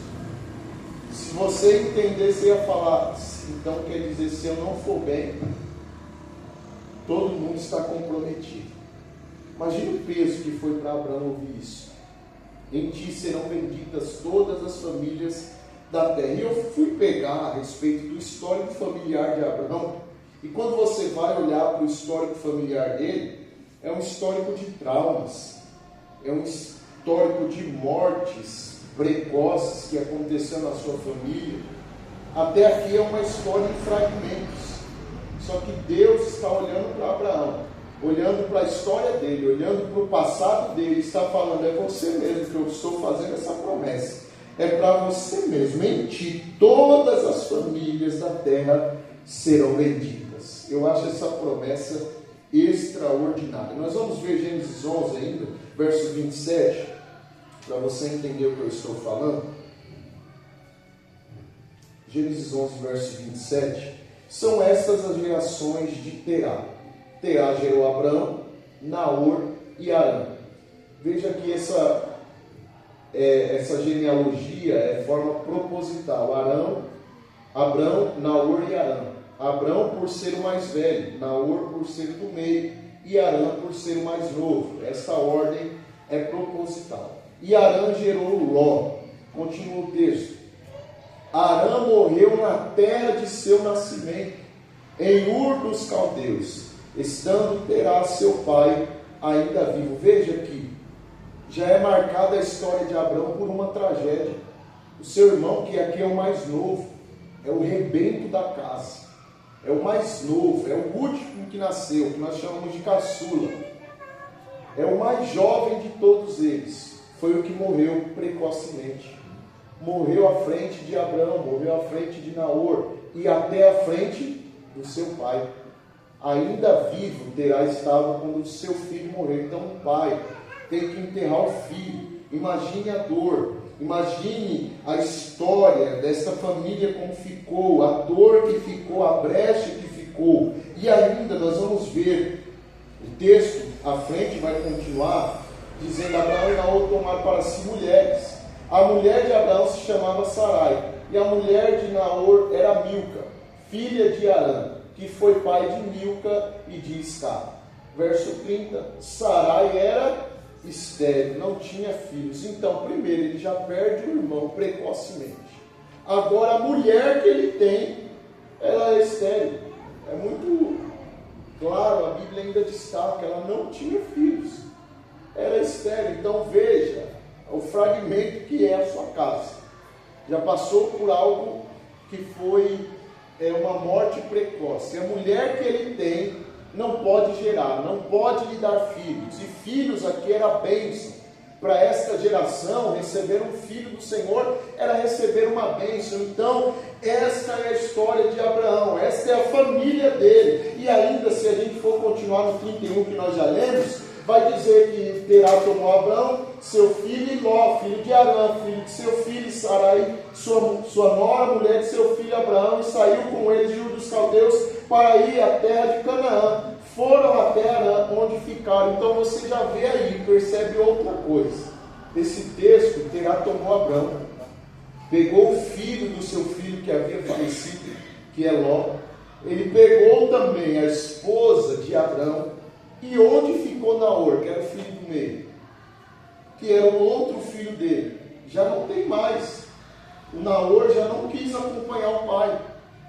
Se você entender, você ia falar: então quer dizer, se eu não for bem, todo mundo está comprometido. Imagine o peso que foi para Abraão ouvir isso. Em ti serão benditas todas as famílias da terra. E eu fui pegar a respeito do histórico familiar de Abraão. E quando você vai olhar para o histórico familiar dele, é um histórico de traumas, é um histórico de mortes precoces que aconteceu na sua família. Até aqui é uma história em fragmentos. Só que Deus está olhando para Abraão, olhando para a história dele, olhando para o passado dele, está falando: é você mesmo que eu estou fazendo essa promessa. É para você mesmo. Em ti todas as famílias da terra serão benditas. Eu acho essa promessa extraordinária. Nós vamos ver Gênesis 11 ainda, verso 27, para você entender o que eu estou falando. Gênesis 11, verso 27. São estas as gerações de Terá. Terá gerou Abrão, Naor e Arã. Veja que essa genealogia é forma proposital: Abrão, Naor e Arã. Abrão por ser o mais velho, Naor por ser do meio e Arã por ser o mais novo. Essa ordem é proposital. E Arã gerou Ló. Continua o texto: Arã morreu na terra de seu nascimento, em Ur dos Caldeus, estando Terá seu pai ainda vivo. Veja aqui, já é marcada a história de Abrão por uma tragédia. O seu irmão, que aqui é o mais novo, é o rebento da casa, é o mais novo, é o último que nasceu, que nós chamamos de caçula, é o mais jovem de todos eles, foi o que morreu precocemente. Morreu à frente de Abrão, morreu à frente de Naor e até à frente do seu pai. Ainda vivo Terá estava quando o seu filho morreu. Então o pai tem que enterrar o filho. Imagine a dor, imagine a história dessa família como ficou, a dor que ficou, a brecha que ficou. E ainda nós vamos ver, o texto à frente vai continuar, dizendo: Abraão e Naor tomaram para si mulheres. A mulher de Abraão se chamava Sarai, e a mulher de Naor era Milca, filha de Arã, que foi pai de Milca e de Isca. Verso 30, Sarai era estéril, não tinha filhos. Então, primeiro, ele já perde o irmão precocemente. Agora, a mulher que ele tem, ela é estéril. É muito claro, a Bíblia ainda destaca, ela não tinha filhos. Ela é estéril. Então, veja o fragmento que é a sua casa. Já passou por algo que foi uma morte precoce. A mulher que ele tem não pode gerar, não pode lhe dar filhos. E filhos aqui era bênção. Para esta geração, receber um filho do Senhor era receber uma bênção. Então, esta é a história de Abraão, esta é a família dele. E ainda, se a gente for continuar no 31 que nós já lemos, vai dizer que Terá tomou Abraão, seu filho, e Ló, filho de Arã, filho de seu filho, Sarai, sua nora, mulher de seu filho Abraão, e saiu com ele de Ur dos Caldeus para ir à terra de Canaã. Foram até Arã, onde ficaram. Então você já vê aí, percebe outra coisa. Esse texto, Terá tomou Abraão, pegou o filho do seu filho que havia falecido, que é Ló. Ele pegou também a esposa de Abraão. E onde ficou Naor, que era o filho do meio, que era o outro filho dele? Já não tem mais. O Naor já não quis acompanhar o pai.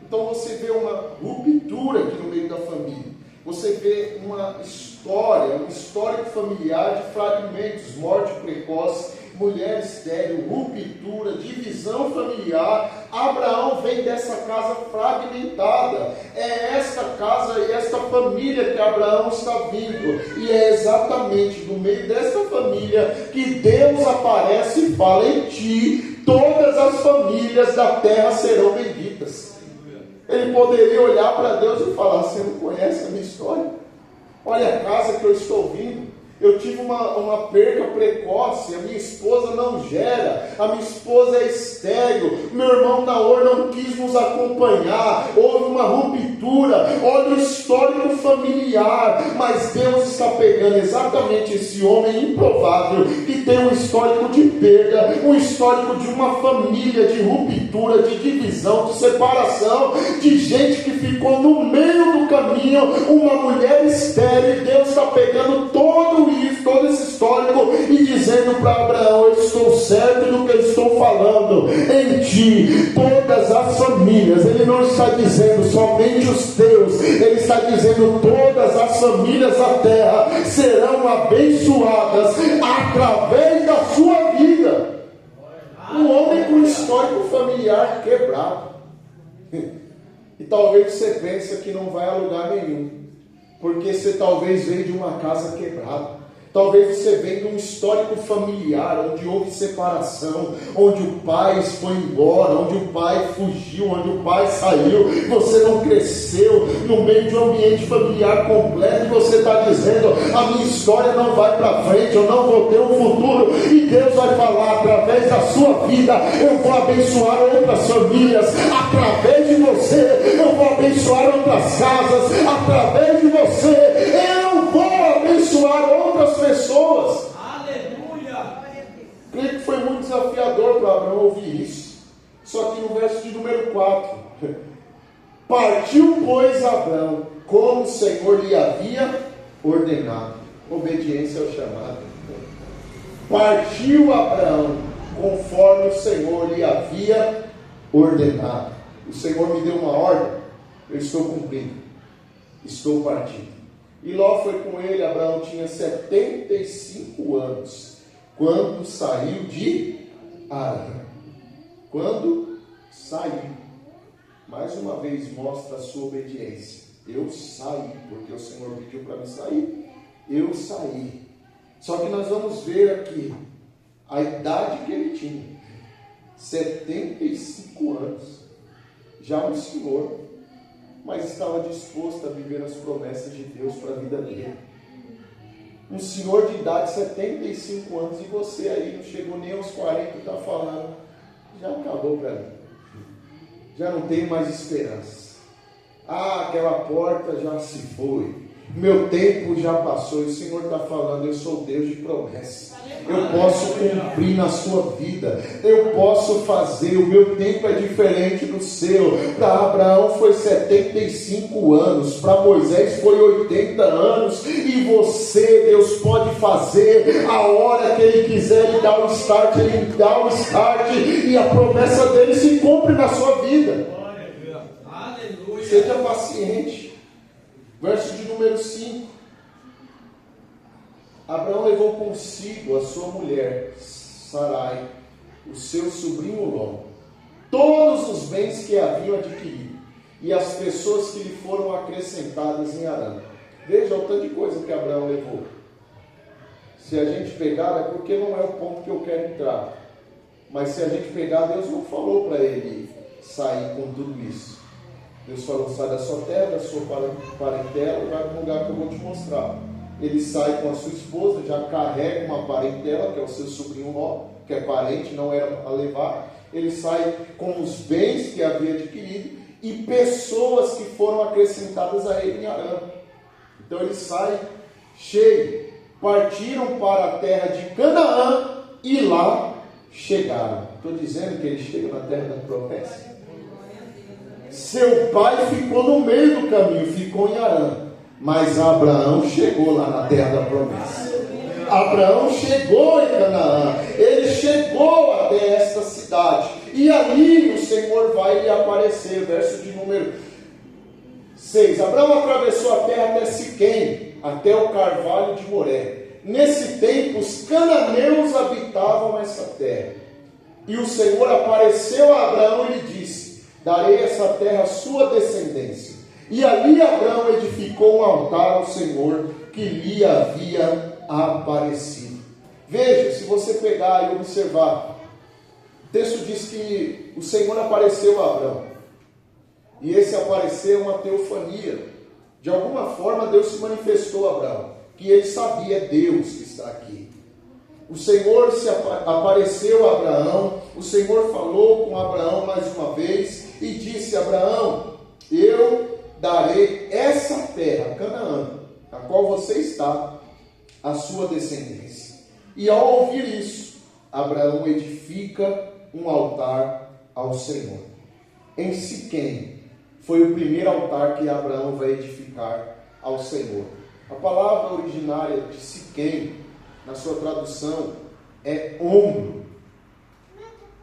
Então você vê uma ruptura aqui no meio da família. Você vê uma história, um histórico familiar de fragmentos, morte precoce, mulher estéril, ruptura, divisão familiar. Abraão vem dessa casa fragmentada. É esta casa e esta família que Abraão está vindo. E é exatamente no meio desta família que Deus aparece e fala: em ti todas as famílias da terra serão benditas. Ele poderia olhar para Deus e falar: você não conhece a minha história? Olha a casa que eu estou vindo. Eu tive uma perca precoce, a minha esposa não gera, a minha esposa é estéril, meu irmão Naor não quis nos acompanhar, houve uma ruptura. Olha o histórico familiar, mas Deus está pegando exatamente esse homem improvável, que tem um histórico de perda, um histórico de uma família de ruptura, de divisão, de separação, de gente que ficou no meio do caminho, uma mulher estéril. Deus está pegando todo esse histórico e dizendo para Abraão: eu estou certo do que eu estou falando, em ti todas as famílias. Ele não está dizendo somente os teus, ele está dizendo todas as famílias da terra serão abençoadas através da sua vida. Um homem com histórico familiar quebrado. E talvez você pense que não vai a lugar nenhum, porque você talvez veio de uma casa quebrada. Talvez você venha de um histórico familiar, onde houve separação, onde o pai foi embora, onde o pai fugiu, onde o pai saiu. Você não cresceu no meio de um ambiente familiar completo, e você está dizendo: a minha história não vai para frente, eu não vou ter um futuro. E Deus vai falar: através da sua vida eu vou abençoar outras famílias, através de você eu vou abençoar outras casas, através de você eu vou abençoar outras pessoas. Aleluia! Creio que foi muito desafiador para Abraão ouvir isso. Só que no verso de número 4: partiu, pois, Abraão, como o Senhor lhe havia ordenado. Obediência ao chamado. Partiu Abraão, conforme o Senhor lhe havia ordenado. O Senhor me deu uma ordem, eu estou cumprindo, estou partindo. E Ló foi com ele. Abraão tinha 75 anos quando saiu de Arã. Quando saiu, mais uma vez mostra a sua obediência. Eu saí, porque o Senhor pediu para mim sair. Eu saí. Só que nós vamos ver aqui a idade que ele tinha: 75 anos. Já um senhor, mas estava disposto a viver as promessas de Deus para a vida dele. Um senhor de idade, 75 anos, e você aí não chegou nem aos 40 e está falando: já acabou para mim, já não tenho mais esperança. Aquela porta já se foi, Meu tempo já passou e o Senhor está falando, eu sou Deus de promessa. Eu posso cumprir na sua vida, eu posso fazer, o meu tempo é diferente do seu. Para Abraão foi 75 anos, para Moisés foi 80 anos, e você, Deus pode fazer a hora que Ele quiser. Ele dá o start, Ele dá o start, e a promessa dele se cumpre na sua vida. Seja paciente. Verso de número 5. Abraão levou consigo a sua mulher, Sarai, o seu sobrinho Ló, todos os bens que haviam adquirido, e as pessoas que lhe foram acrescentadas em Harã. Veja o tanto de coisa que Abraão levou. Se a gente pegar, é porque não é o ponto que eu quero entrar. Mas se a gente pegar, Deus não falou para ele sair com tudo isso. Deus falou, sai da sua terra, da sua parentela, e vai para um lugar que eu vou te mostrar. Ele sai com a sua esposa, já carrega uma parentela, que é o seu sobrinho Ló, que é parente, não era a levar. Ele sai com os bens que havia adquirido e pessoas que foram acrescentadas a ele em Harã. Então ele sai cheio. Partiram para a terra de Canaã e lá chegaram. Estou dizendo que ele chega na terra da promessa. Seu pai ficou no meio do caminho, ficou em Harã. Mas Abraão chegou lá na terra da promessa. Abraão chegou em Canaã. Ele chegou até esta cidade. E ali o Senhor vai lhe aparecer. Verso de número 6. Abraão atravessou a terra até Siquém, até o carvalho de Moré. Nesse tempo os cananeus habitavam essa terra. E o Senhor apareceu a Abraão e lhe disse: darei essa terra à sua descendência. E ali Abraão edificou um altar ao Senhor que lhe havia aparecido. Veja, se você pegar e observar, o texto diz que o Senhor apareceu a Abraão. E esse aparecer é uma teofania. De alguma forma Deus se manifestou a Abraão, que ele sabia, Deus que está aqui. O Senhor apareceu a Abraão, o Senhor falou com Abraão mais uma vez e disse: Abraão, eu darei essa terra, Canaã, a qual você está, à sua descendência. E ao ouvir isso, Abraão edifica um altar ao Senhor. Em Siquém, foi o primeiro altar que Abraão vai edificar ao Senhor. A palavra originária de Siquém, na sua tradução, é ombro.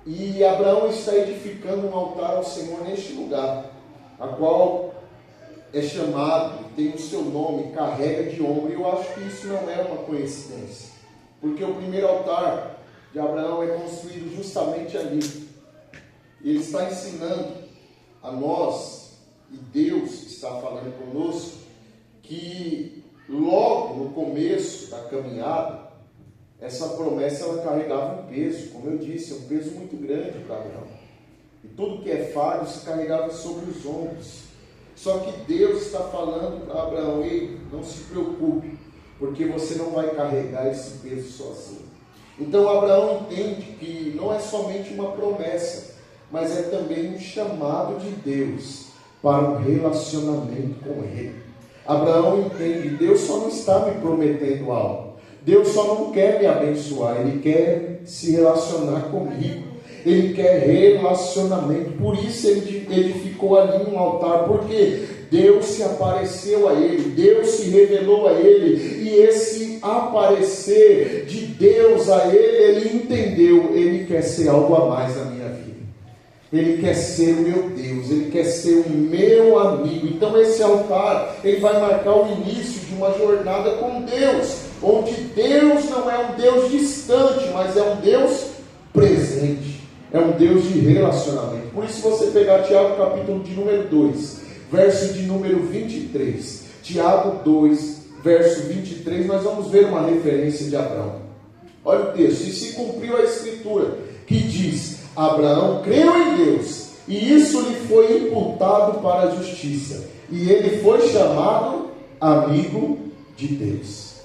E Abraão está edificando um altar ao Senhor neste lugar, a qual é chamado, tem o seu nome, carrega de ombro. E eu acho que isso não é uma coincidência, porque o primeiro altar de Abraão é construído justamente ali. E ele está ensinando a nós, e Deus está falando conosco, que logo no começo da caminhada, essa promessa ela carregava um peso, como eu disse, um peso muito grande para Abraão. E tudo que é fardo se carregava sobre os ombros. Só que Deus está falando para Abraão: ei, não se preocupe, porque você não vai carregar esse peso sozinho. Então Abraão entende que não é somente uma promessa, mas é também um chamado de Deus para um relacionamento com Ele. Abraão entende, Deus só não está me prometendo algo, Deus só não quer me abençoar, Ele quer se relacionar comigo. Ele quer relacionamento. Por isso ele edificou ali um altar, porque Deus se apareceu a ele, Deus se revelou a ele, e esse aparecer de Deus a ele entendeu: ele quer ser algo a mais na minha vida. Ele quer ser o meu Deus, ele quer ser o meu amigo. Então esse altar, ele vai marcar o início de uma jornada com Deus, onde Deus não é um Deus distante, mas é um Deus presente. É um Deus de relacionamento. Por isso, se você pegar Tiago capítulo de número 2, verso de número 23, Tiago 2, verso 23, nós vamos ver uma referência de Abraão. Olha o texto: e se cumpriu a escritura que diz: Abraão creu em Deus, e isso lhe foi imputado para a justiça, e ele foi chamado amigo de Deus.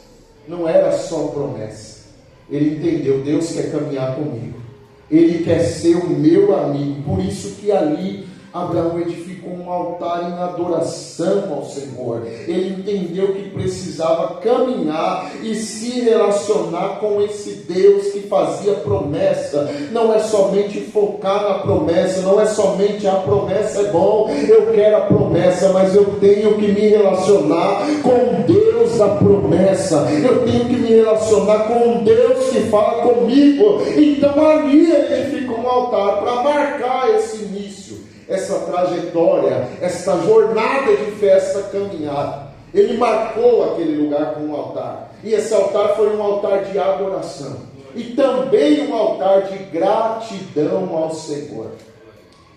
Não era só promessa. Ele entendeu: Deus quer caminhar comigo, Ele quer ser o meu amigo. Por isso que ali Abraão edificou edificou um altar em adoração ao Senhor. Ele entendeu que precisava caminhar e se relacionar com esse Deus que fazia promessa. Não é somente focar na promessa, não é somente a promessa é bom, eu quero a promessa, mas eu tenho que me relacionar com Deus da promessa. Eu tenho que me relacionar com Deus que fala comigo. Então ali ele edificou um altar para marcar esse início, essa trajetória, essa jornada de fé, essa caminhada. Ele marcou aquele lugar com um altar, e esse altar foi um altar de adoração e também um altar de gratidão ao Senhor.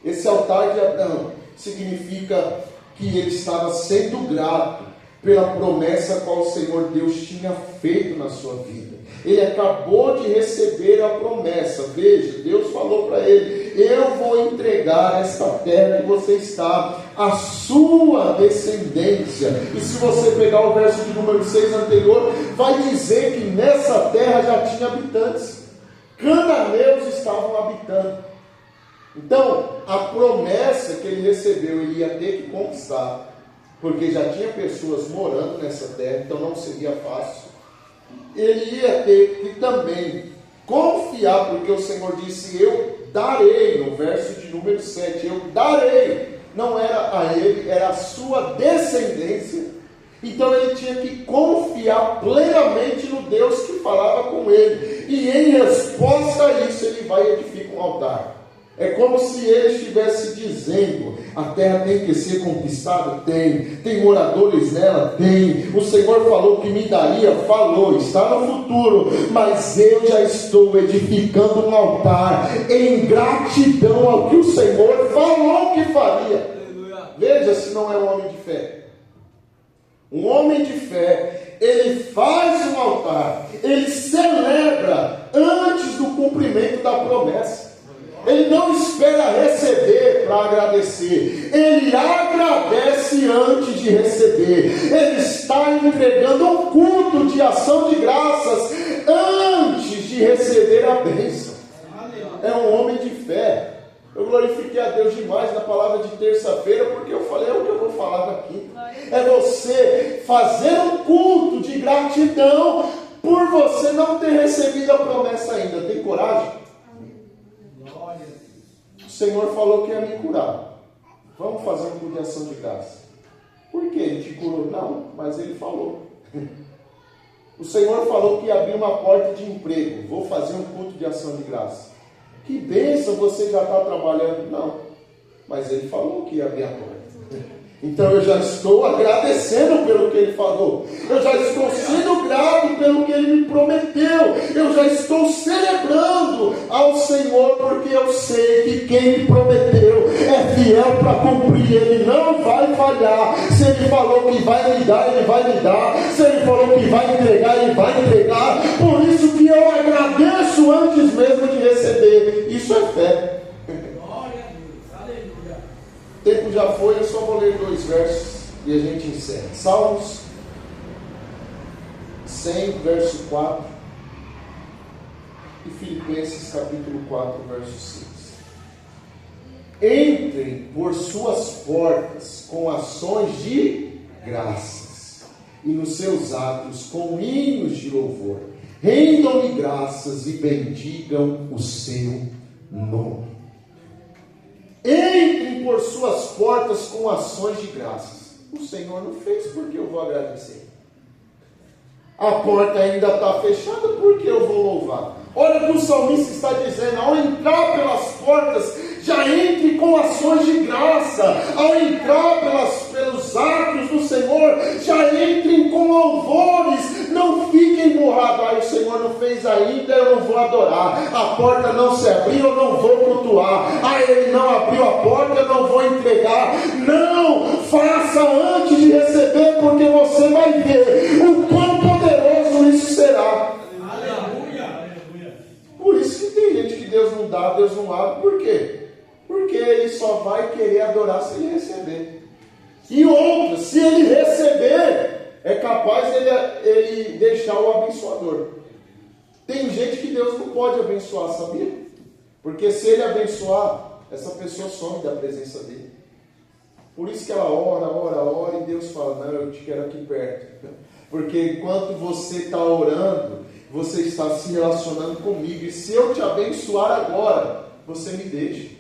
Esse altar de Abraão significa que ele estava sendo grato pela promessa qual o Senhor Deus tinha feito na sua vida. Ele acabou de receber a promessa. Veja, Deus falou para ele: eu vou entregar esta terra que você está, a sua descendência. E se você pegar o verso de número 6 anterior, vai dizer que nessa terra já tinha habitantes. Cananeus estavam habitando. Então, a promessa que ele recebeu, ele ia ter que conquistar, porque já tinha pessoas morando nessa terra, então não seria fácil. Ele ia ter que também confiar, porque o Senhor disse: eu darei, no verso de número 7, eu darei. Não era a ele, era a sua descendência. Então ele tinha que confiar plenamente no Deus que falava com ele. E em resposta a isso, ele vai e edifica um altar. É como se ele estivesse dizendo: a terra tem que ser conquistada? Tem moradores nela? Tem. O Senhor falou que me daria? Falou, está no futuro, mas eu já estou edificando um altar em gratidão ao que o Senhor falou que faria. Veja se não é um homem de fé. Um homem de fé, ele faz um altar, ele celebra antes do cumprimento da promessa. Ele não espera receber para agradecer. Ele agradece antes de receber. Ele está entregando um culto de ação de graças antes de receber a bênção. É um homem de fé. Eu glorifiquei a Deus demais na palavra de terça-feira, porque eu falei: é o que eu vou falar daqui. É você fazer um culto de gratidão por você não ter recebido a promessa ainda. Tem coragem? O Senhor falou que ia me curar. Vamos fazer um culto de ação de graça. Por que ele te curou? Não, mas ele falou. O Senhor falou que ia abrir uma porta de emprego. Vou fazer um culto de ação de graça. Que bênção, você já está trabalhando? Não, mas ele falou que ia abrir a porta. Então eu já estou agradecendo pelo que ele falou. Eu já estou sendo grato pelo que ele me prometeu. Eu já estou celebrando ao Senhor, porque eu sei que quem me prometeu é fiel para cumprir. Ele não vai falhar. Se ele falou que vai me dar, ele vai me dar. Se ele falou que vai entregar, ele vai entregar. Por isso que eu agradeço antes mesmo de receber. Isso é fé. O tempo já foi, eu só vou ler 2 versos e a gente encerra. Salmos 100, verso 4, e Filipenses capítulo 4, verso 6. Entrem por suas portas com ações de graças, e nos seus atos com hinos de louvor. Rendam-lhe graças e bendigam o seu nome. Entrem por suas portas com ações de graças. O Senhor não fez, porque eu vou agradecer. A porta ainda está fechada, porque eu vou louvar. Olha o que o salmista está dizendo: ao entrar pelas portas, já entre com ações de graça. Ao entrar pelos atos do Senhor, já entrem com louvores. Não fiquem borrados: o Senhor não fez ainda, eu não vou adorar. A porta não se abriu, eu não vou cultuar. Ele não abriu a porta, eu não vou entregar. Não, faça antes de receber, porque você vai ver o quão poderoso isso será. Por isso que tem gente que Deus não dá, Deus não abre. Por quê? Porque ele só vai querer adorar se ele receber. E outra, se ele receber, é capaz ele deixar o abençoador. Tem gente que Deus não pode abençoar, sabia? Porque se ele abençoar, essa pessoa some da presença dele. Por isso que ela ora, e Deus fala, não, eu te quero aqui perto. Porque enquanto você está orando, você está se relacionando comigo. E se eu te abençoar agora, você me deixa.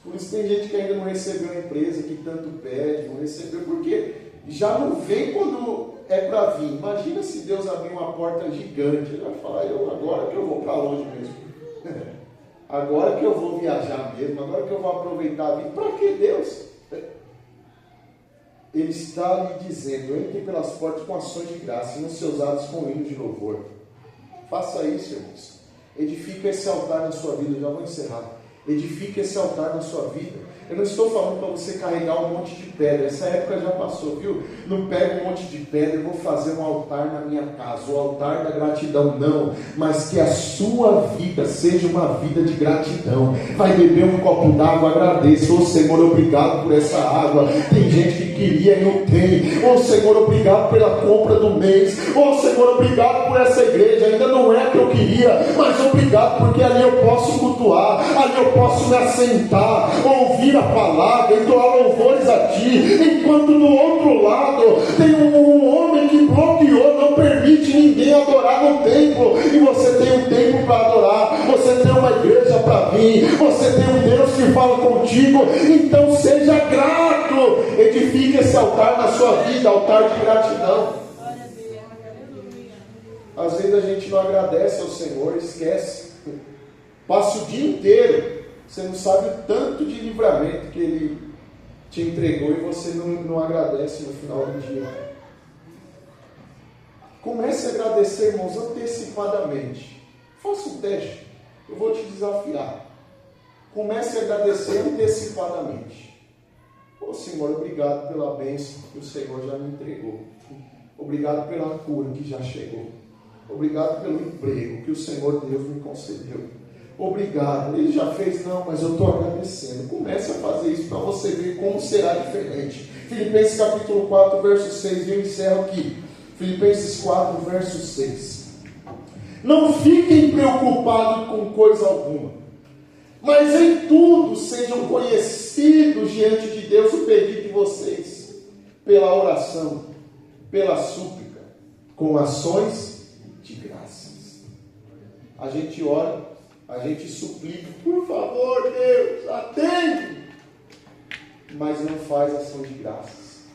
Por isso tem gente que ainda não recebeu a empresa, que tanto pede, não recebeu, porque já não vem quando é para vir. Imagina se Deus abrir uma porta gigante. Ele vai falar, agora que eu vou para longe mesmo. Agora que eu vou viajar mesmo, agora que eu vou aproveitar a vida. Para que Deus? Ele está lhe dizendo, entre pelas portas com ações de graça, e nos seus atos com hinos de louvor. Faça isso, irmãos. Edifica esse altar na sua vida. Eu já vou encerrar. Edifica esse altar na sua vida. Eu não estou falando para você carregar um monte de pedra. Essa época já passou, viu? Não pega um monte de pedra e vou fazer um altar na minha casa. O altar da gratidão, não. Mas que a sua vida seja uma vida de gratidão. Vai beber um copo d'água, agradeça. Ô Senhor, obrigado por essa água. Tem gente que queria e não tem. Ô Senhor, obrigado pela compra do mês. Ô Senhor, obrigado por essa igreja. Ainda não é que eu queria, mas obrigado porque ali eu posso cultuar. Ali eu posso me assentar, ouvir a palavra, entoar louvores a ti, enquanto do outro lado tem um homem que bloqueou, não permite ninguém adorar no templo, e você tem um templo para adorar, você tem uma igreja para vir, você tem um Deus que fala contigo. Então seja grato, edifique esse altar na sua vida, altar de gratidão. Às vezes a gente não agradece ao Senhor, esquece, passa o dia inteiro. Você não sabe o tanto de livramento que Ele te entregou e você não agradece no final do dia. Comece a agradecer, irmãos, antecipadamente. Faça um teste. Eu vou te desafiar. Comece a agradecer antecipadamente. Ô Senhor, obrigado pela bênção que o Senhor já me entregou. Obrigado pela cura que já chegou. Obrigado pelo emprego que o Senhor Deus me concedeu. Obrigado, Ele já fez, não, mas eu estou agradecendo. Comece a fazer isso para você ver como será diferente. Filipenses capítulo 4, verso 6, e eu encerro aqui. Filipenses 4, verso 6. Não fiquem preocupados com coisa alguma, mas em tudo sejam conhecidos diante de Deus o pedido de vocês, pela oração, pela súplica, com ações de graças. A gente ora, a gente suplica, por favor, Deus, atende, mas não faz ação de graças.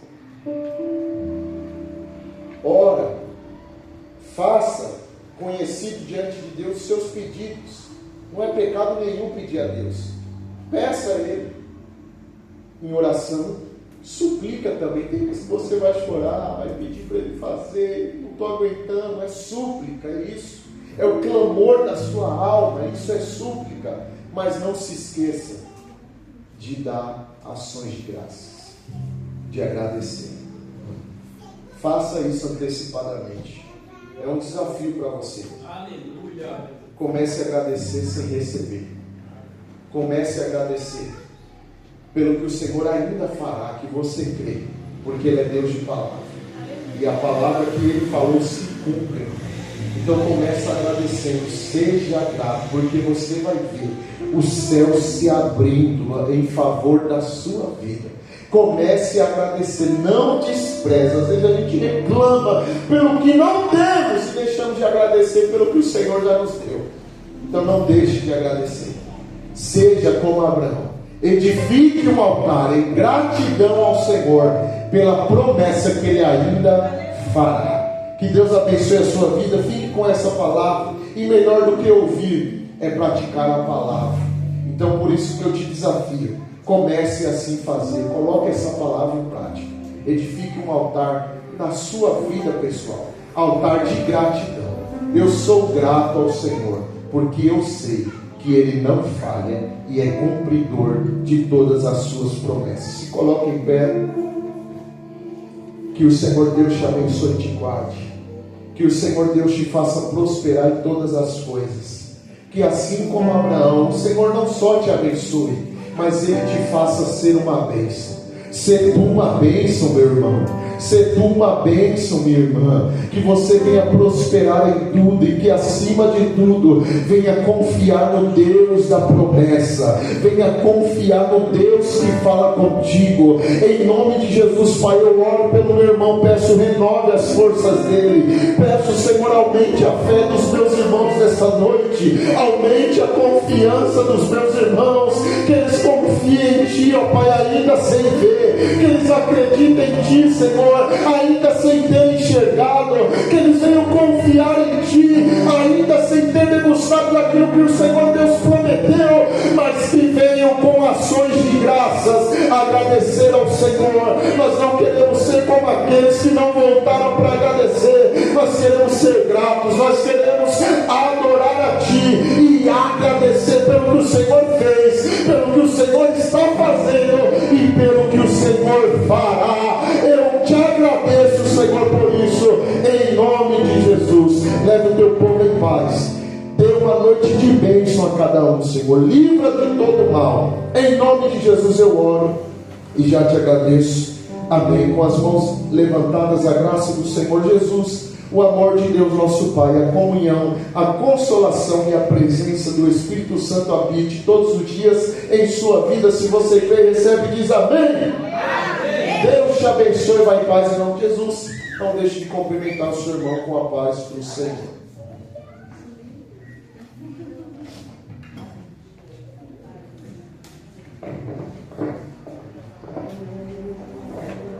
Ora, faça conhecido diante de Deus os seus pedidos. Não é pecado nenhum pedir a Deus. Peça a Ele em oração, suplica também. Tem que você vai chorar, vai pedir para Ele fazer, não estou aguentando, é súplica, é isso. É o clamor da sua alma, isso é súplica. Mas não se esqueça de dar ações de graças, de agradecer. Faça isso antecipadamente. É um desafio para você. Aleluia. Comece a agradecer sem receber. Comece a agradecer pelo que o Senhor ainda fará, que você crê, porque Ele é Deus de palavra. E a palavra que Ele falou se cumpre. Então comece agradecendo, seja grato, porque você vai ver o céu se abrindo em favor da sua vida. Comece a agradecer, não despreze. Às vezes a gente reclama pelo que não temos e deixamos de agradecer pelo que o Senhor já nos deu. Então não deixe de agradecer. Seja como Abraão, edifique um altar em gratidão ao Senhor pela promessa que Ele ainda fará. Que Deus abençoe a sua vida. Fique com essa palavra. E melhor do que ouvir é praticar a palavra. Então por isso que eu te desafio, comece assim a fazer. Coloque essa palavra em prática. Edifique um altar na sua vida pessoal, altar de gratidão. Eu sou grato ao Senhor, porque eu sei que Ele não falha e é cumpridor de todas as suas promessas. Se coloque em pé. Que o Senhor Deus te abençoe e te guarde. Que o Senhor Deus te faça prosperar em todas as coisas. Que assim como Abraão, o Senhor não só te abençoe, mas Ele te faça ser uma bênção. Ser tu uma bênção, meu irmão. ser tu uma bênção, minha irmã. Que você venha prosperar em tudo e que acima de tudo venha confiar no Deus da promessa, venha confiar no Deus que fala contigo. Em nome de Jesus, Pai, eu oro pelo meu irmão, peço renove as forças dele, peço, Senhor, aumente a fé dos meus irmãos nessa noite, aumente a confiança dos meus irmãos, que eles confiem em Ti, ó Pai, ainda sem ver, que eles acreditem em Ti, Senhor, ainda sem ter enxergado, que eles venham confiar em Ti, ainda sem ter degustado daquilo que o Senhor Deus prometeu, mas que venham com ações de graças, agradecer ao Senhor. Nós não queremos ser como aqueles que não voltaram para agradecer, nós queremos ser gratos, nós queremos adorar a Ti e agradecer pelo que o Senhor fez, pelo que o Senhor está fazendo e pelo que o Senhor fará. Eu te agradeço, Senhor, por isso, em nome de Jesus. Leve o teu povo em paz, dê uma noite de bênção a cada um, Senhor, livra de todo mal. Em nome de Jesus eu oro e já te agradeço. Amém. Com as mãos levantadas, a graça do Senhor Jesus, o amor de Deus nosso Pai, a comunhão, a consolação e a presença do Espírito Santo habite todos os dias em sua vida. Se você crê, recebe e diz amém. Amém. Deus te abençoe, vai em paz em nome de Jesus. Não deixe de cumprimentar o seu irmão com a paz do Senhor.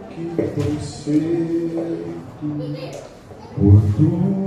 Que tem feito por tu.